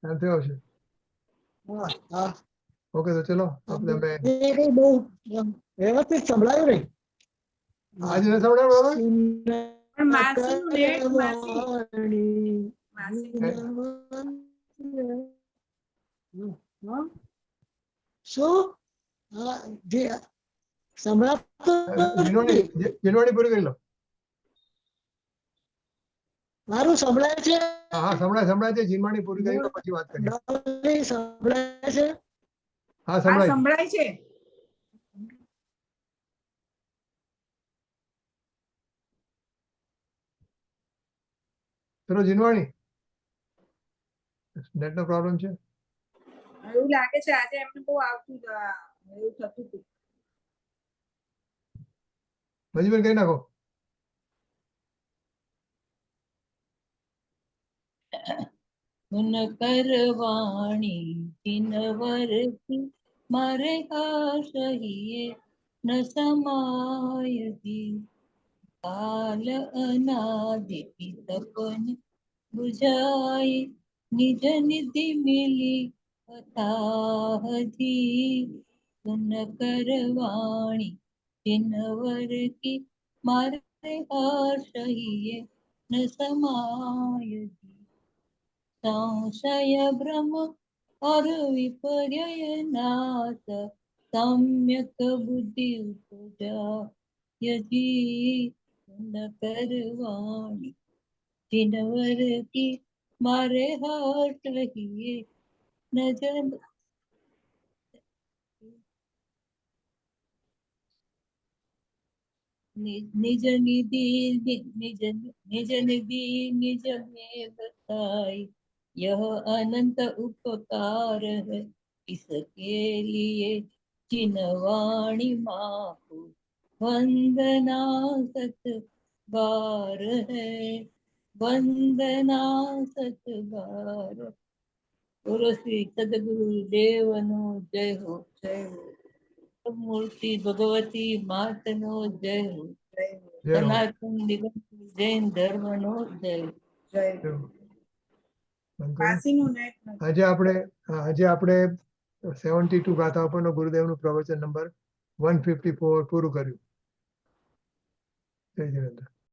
S1: એમ થયો છે। ઓકે, તો ચલો આપણે અમે
S3: બહુ વ્યવસ્થિત સંભળાયું નહીં
S1: આજે ન સંભળાવ્યું હવે?
S6: પણ માસીનું નેટ, માસી
S3: શું જે સંભળાતું
S1: જીનવાણી પૂરી કરી લો।
S3: મારું સંભળાય છે?
S1: હા સંભળાય છે, જીનવાણી પૂરી કરી લો પછી વાત કરીએ।
S3: સંભળાય છે?
S1: હા
S6: હા
S1: સંભળાય
S6: સંભળાય છે।
S1: ચલો જીનવાણી, નેટ નો પ્રોબ્લેમ છે,
S6: એવું લાગે છે આજે એમને બહુ આવતું એવું થતું હતું।
S1: મજબૂર કરી નાખો।
S2: સુન કરવાણી ચિનવરથી મારે આશહીએ ન સમાયતી, કાલ અનાદિ તપન બુઝાઈ નિજ નિધિ મિલી અથાહજી। સુન કરવાણી ચિનવર की मारे आशहीए न समायती, संशय भ्रम और विपर्य नाश सम्यक बुद्धि उपजा यदि न करवाणी जिनवर की मारे हट रही न जन निज निधि निज निधि निज में बताई यह अनंत उपकार है इसके लिए चिन्हवाणी माहु वंदना सत बार है वंदना सत बार। बोलो श्री सदगुरु देवनो जय हो जय हो। मूर्ति भगवती मातनो जय हो
S5: જય હો,
S1: જય હો.
S2: સનાતન નિરંકુર જૈન ધર્મનો જય હો।
S5: જય
S1: જય
S5: હો.
S1: હો. બંધ કરો.
S5: કાશીનું નેટ નથી.
S1: આજે આપણે 72 ગાથા ઉપરનો ગુરુદેવનું પ્રવચન નંબર 154 પૂરું કર્યું. જય જીનેન્દ્ર.